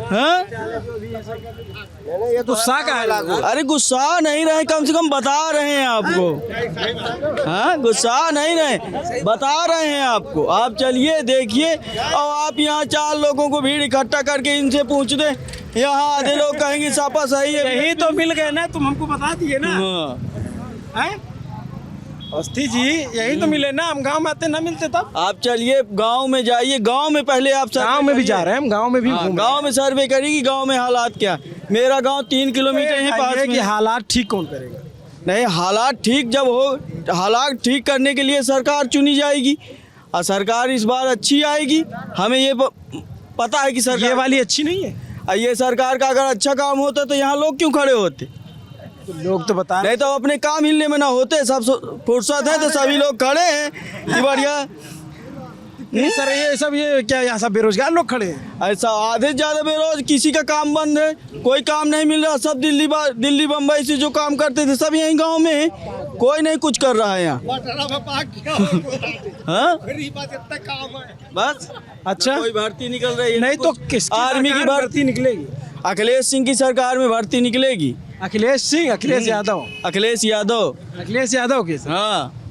हाँ? ये गुस्सा का है? अरे गुस्सा नहीं रहे, कम से कम बता रहे हैं आपको। हाँ गुस्सा नहीं रहे, बता रहे हैं आपको। आप चलिए देखिए, और आप यहाँ 4 लोगों को भीड़ इकट्ठा करके इनसे पूछ दे, यहाँ आधे लोग कहेंगे सापा सही है। यही तो मिल गए ना, तुम हमको बता दिए ना। हाँ। अवस्थी जी यही तो मिले ना, हम गांव में आते ना मिलते तब। आप चलिए गांव में जाइए, गांव में पहले आप गांव में भी जा रहे हैं हम, गांव में भी गांव में सर्वे करेगी, गांव में हालात क्या। मेरा गांव 3 किलोमीटर है पास में। कि हालात ठीक कौन करेगा? नहीं, हालात ठीक जब हो, हालात ठीक करने के लिए सरकार चुनी जाएगी, और सरकार इस बार अच्छी आएगी। हमें ये पता है कि सरकार ये वाली अच्छी नहीं है। ये सरकार का अगर अच्छा काम होता तो यहाँ लोग क्यों खड़े होते? तो लोग तो बता नहीं तो अपने काम हिलने में ना होते। सब फुर्सत है तो सभी लोग खड़े हैं कि बढ़िया। सर ये सब, ये क्या यहाँ सब बेरोजगार लोग खड़े हैं? ऐसा आधे से ज़्यादा बेरोज, किसी का काम बंद है, कोई काम नहीं मिल रहा। सब दिल्ली बम्बई से जो काम करते थे सब यहीं गांव में है, कोई नहीं कुछ कर रहा है यहाँ। हाँ? बस अच्छा, कोई भर्ती निकल रही है नहीं तो किस आर्मी की भर्ती निकलेगी? अखिलेश सिंह की सरकार में भर्ती निकलेगी। अखिलेश सिंह, अखिलेश यादव, अखिलेश यादव, अखिलेश यादव के? हाँ।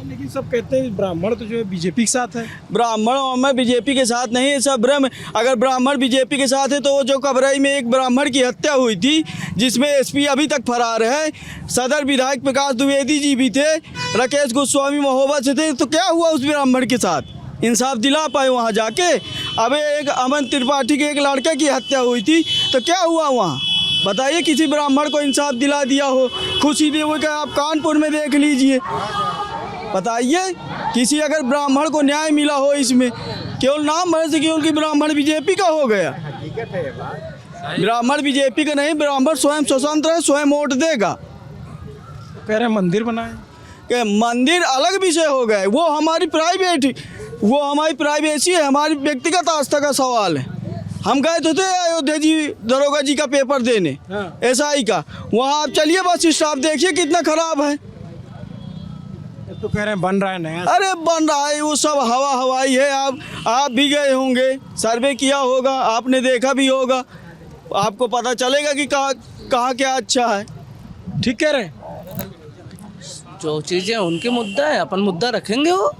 लेकिन सब कहते हैं ब्राह्मण तो जो है बीजेपी के साथ है। ब्राह्मण और बीजेपी के साथ नहीं है, सब ब्रह्म। अगर ब्राह्मण बीजेपी के साथ है तो वो जो कबरई में एक ब्राह्मण की हत्या हुई थी, जिसमें SP अभी तक फरार है, सदर विधायक प्रकाश द्विवेदी जी भी थे, राकेश गोस्वामी महोबा से थे, तो क्या हुआ उस ब्राह्मण के साथ? इंसाफ दिला पाए वहाँ जाके? अब एक अमन त्रिपाठी के एक लड़के की हत्या हुई थी, तो क्या हुआ वहाँ? बताइए, किसी ब्राह्मण को इंसाफ दिला दिया हो, खुशी दी हो? क्या आप कानपुर में देख लीजिए, बताइए किसी अगर ब्राह्मण को न्याय मिला हो इसमें? केवल नाम भर से केवल कि ब्राह्मण बीजेपी का हो गया। ब्राह्मण बीजेपी का नहीं, ब्राह्मण स्वयं स्वतंत्र है, स्वयं वोट देगा। कह रहे मंदिर बनाए, कि मंदिर अलग विषय हो गए, वो हमारी प्राइवेसी है, हमारी व्यक्तिगत आस्था का सवाल है। हम गए तो थे अयोध्या जी दरोगा जी का पेपर देने, SI का, वहाँ आप चलिए बस स्टाफ देखिए कितना खराब है। तो कह रहे हैं बन रहा है नया। अरे बन रहा है, वो सब हवाई है। आप भी गए होंगे, सर्वे किया होगा, आपने देखा भी होगा, आपको पता चलेगा कि कहाँ क्या अच्छा है। ठीक कह रहे हैं, जो चीज़ें उनके मुद्दा है, अपन मुद्दा रखेंगे। वो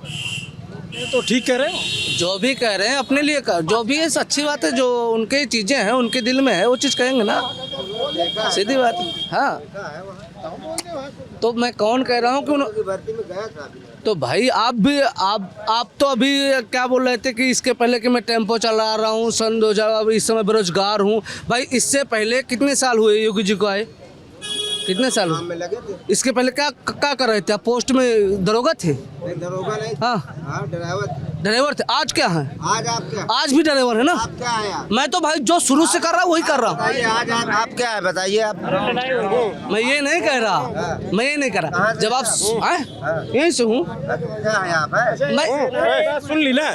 तो ठीक कह रहे हो, जो भी कह रहे हैं अपने लिए कर, जो भी है अच्छी बात है। जो उनके चीज़ें हैं, उनके दिल में है, वो चीज़ कहेंगे ना, सीधी बात है। हाँ, तो मैं कौन कह रहा हूँ कि तो भाई आप तो अभी क्या बोल रहे थे कि इसके पहले कि मैं टेम्पो चला रहा हूँ सन 2000, अब इस समय बेरोजगार हूँ। भाई इससे पहले कितने साल हुए योगी जी को आए? कितने साल में लगे थे। इसके पहले क्या कर रहे थे आप? पोस्ट में दरोगा थे? नहीं, दरोगा नहीं। हाँ ड्राइवर ड्राइवर थे। आज क्या है? आज आप क्या? आज भी ड्राइवर है ना? आप क्या है यार? मैं तो भाई जो शुरू से कर रहा हूँ वही कर रहा हूँ। बताइए आज आप क्या है, बताइए आप। मैं ये नहीं कह रहा, मैं ये नहीं कह रहा। जब आप यहीं से हूँ क्या है आप? मैं सुन ली ना,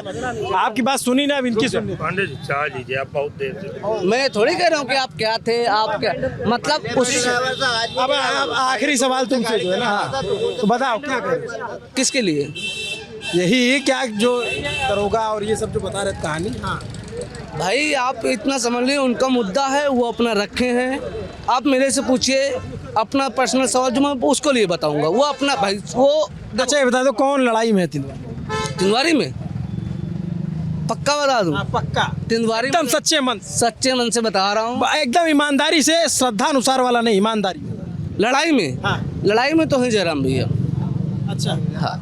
आपकी बात सुनी ना, अब इनकी सुन ली। पांडे जी चाह लीजिए, आप बहुत देर से। मैं थोड़ी कह रहा हूँ कि आप क्या थे, आप क्या मतलब उस अब आखिरी सवाल तुमसे जो है ना, तो बताओ क्या करें? किसके लिए? यही क्या जो दरोगा और ये सब जो बता रहे थे कहानी। हाँ भाई आप इतना समझ लीजिए, उनका मुद्दा है, वो अपना रखे हैं। आप मेरे से पूछिए अपना पर्सनल सवाल, जो मैं उसको लिए बताऊंगा। वो अपना भाई वो अच्छा ये बता दो कौन लड़ाई में है तिलवारी? तिलवारी में पक्का बता दूं? पक्का तिलवारी एकदम में सच्चे मन से बता रहा हूँ। एकदम ईमानदारी से, श्रद्धा अनुसार वाला नहीं, ईमानदारी। लड़ाई में? हाँ। लड़ाई में तो है जयराम भैया। अच्छा हाँ।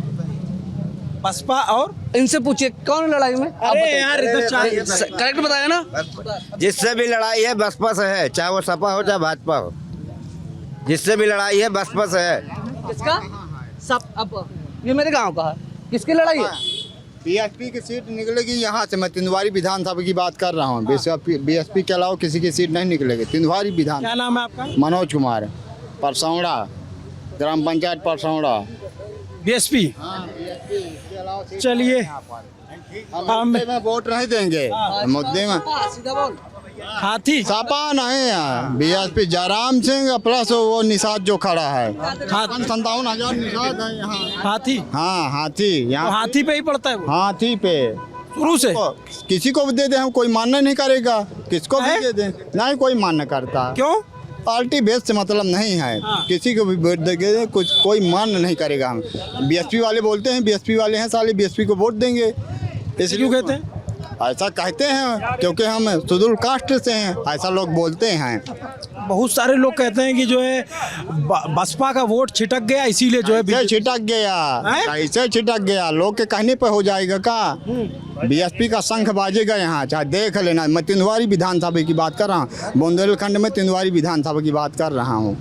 बसपा और इनसे पूछिए कौन लड़ाई में? अरे यार करेक्ट बताया ना? जिससे भी लड़ाई है बसपा से है, चाहे वो सपा हो चाहे भाजपा हो। जिससे भी लड़ाई है बसपा से है। किसका? सब अब ये मेरे गांव का है। किसकी लड़ाई है? बीएसपी की सीट निकलेगी यहाँ से। मैं तिंदवारी विधानसभा की बात कर रहा हूँ। बीएसपी के अलावा किसी की सीट नहीं निकलेगी। तिंदवारी विधान। क्या नाम है आपका? मनोज कुमार, परसौड़ा, ग्राम पंचायत परसौड़ा। बीएसपी। चलिए हम में वोट नहीं देंगे मुद्दे में। सीधा बोल। हाथी सपा नहीं है, बीएसपी जयराम सिंह प्लस वो निषाद जो खड़ा है। 57,000 निषाद है यहाँ। हाथी। हाँ हाथी यहाँ। हाथी पे ही पड़ता है वो हाथी पे शुरू से। किसी को भी दे दे हम कोई मान्य नहीं करेगा। किसको भी दे दे नहीं कोई मान्य करता। क्यों? पार्टी बेस से मतलब नहीं है। किसी को भी वोट देंगे कुछ कोई मान्य नहीं करेगा। हम बीएसपी वाले बोलते हैं, बीएसपी वाले हैं साले, बीएसपी को वोट देंगे। इसलिए क्यों कहते हैं? ऐसा कहते हैं क्योंकि हम शेड्यूल कास्ट से हैं, ऐसा लोग बोलते हैं। बहुत सारे लोग कहते हैं कि जो है बसपा का वोट छिटक गया, इसीलिए जो है कैसे छिटक गया, कैसे छिटक गया? लोग के कहने पे हो जाएगा का? बीएसपी का शंख बाजेगा यहाँ, चाहे देख लेना। मैं तिंदवारी विधानसभा की बात कर रहा हूँ, बुंदेलखंड में तिंदवारी विधानसभा की बात कर रहा हूँ।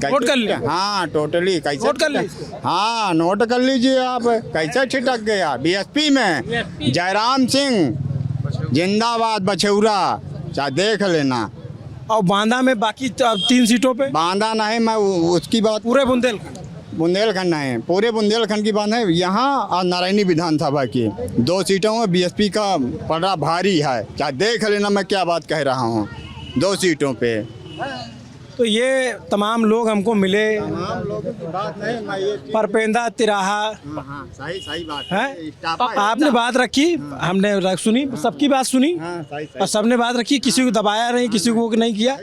नोट कर लिया? हाँ टोटली। कैसे नोट कर लीजिए? हाँ नोट कर लीजिए आप। कैसे छिटक गया? बीएसपी में जयराम सिंह जिंदाबाद, बछौरा, चाहे देख लेना। और बांदा में बाकी 3 सीटों पे? बांदा नहीं, मैं उसकी बात। पूरे बुंदेलखंड नहीं, पूरे बुंदेलखंड की बात है। यहाँ और नारायणी विधानसभा की 2 सीटों में बीएसपी का पड़ा भारी है, चाहे देख लेना। मैं क्या बात कह रहा हूँ, 2 सीटों पे। तो ये तमाम लोग हमको मिले, परपेंदा तिराहा। सही बात है। आपने बात रखी, हमने सुनी, सबकी बात सुनी और सबने बात रखी। किसी को दबाया नहीं, किसी को नहीं किया।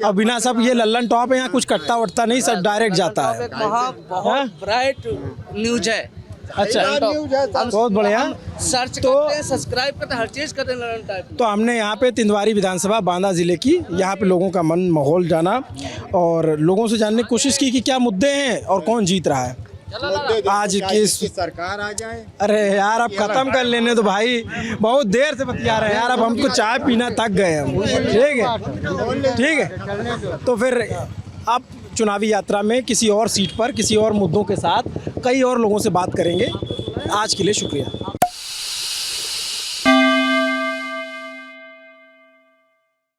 और बिना सब ये लल्लन टॉप है, यहाँ कुछ कट्टा वट्टा नहीं, सब डायरेक्ट जाता है। बहुत ब्राइट न्यूज है। अच्छा बहुत बढ़िया। सर्च करते हैं, सब्सक्राइब करते हैं, हर चीज करते हैं। तो हमने यहाँ पे तिंदवारी विधानसभा बांदा जिले की, यहाँ पे लोगों का मन माहौल जाना और लोगों से जानने की कोशिश की कि क्या मुद्दे हैं और कौन जीत रहा है। आज किस सरकार आ जाए। अरे यार अब खत्म कर लेने तो भाई, बहुत देर से बतिया रहे हैं यार। अब हमको चाय पीना थक गए हम। ठीक है। तो फिर अब चुनावी यात्रा में किसी और सीट पर किसी और मुद्दों के साथ कई और लोगों से बात करेंगे। आज के लिए शुक्रिया।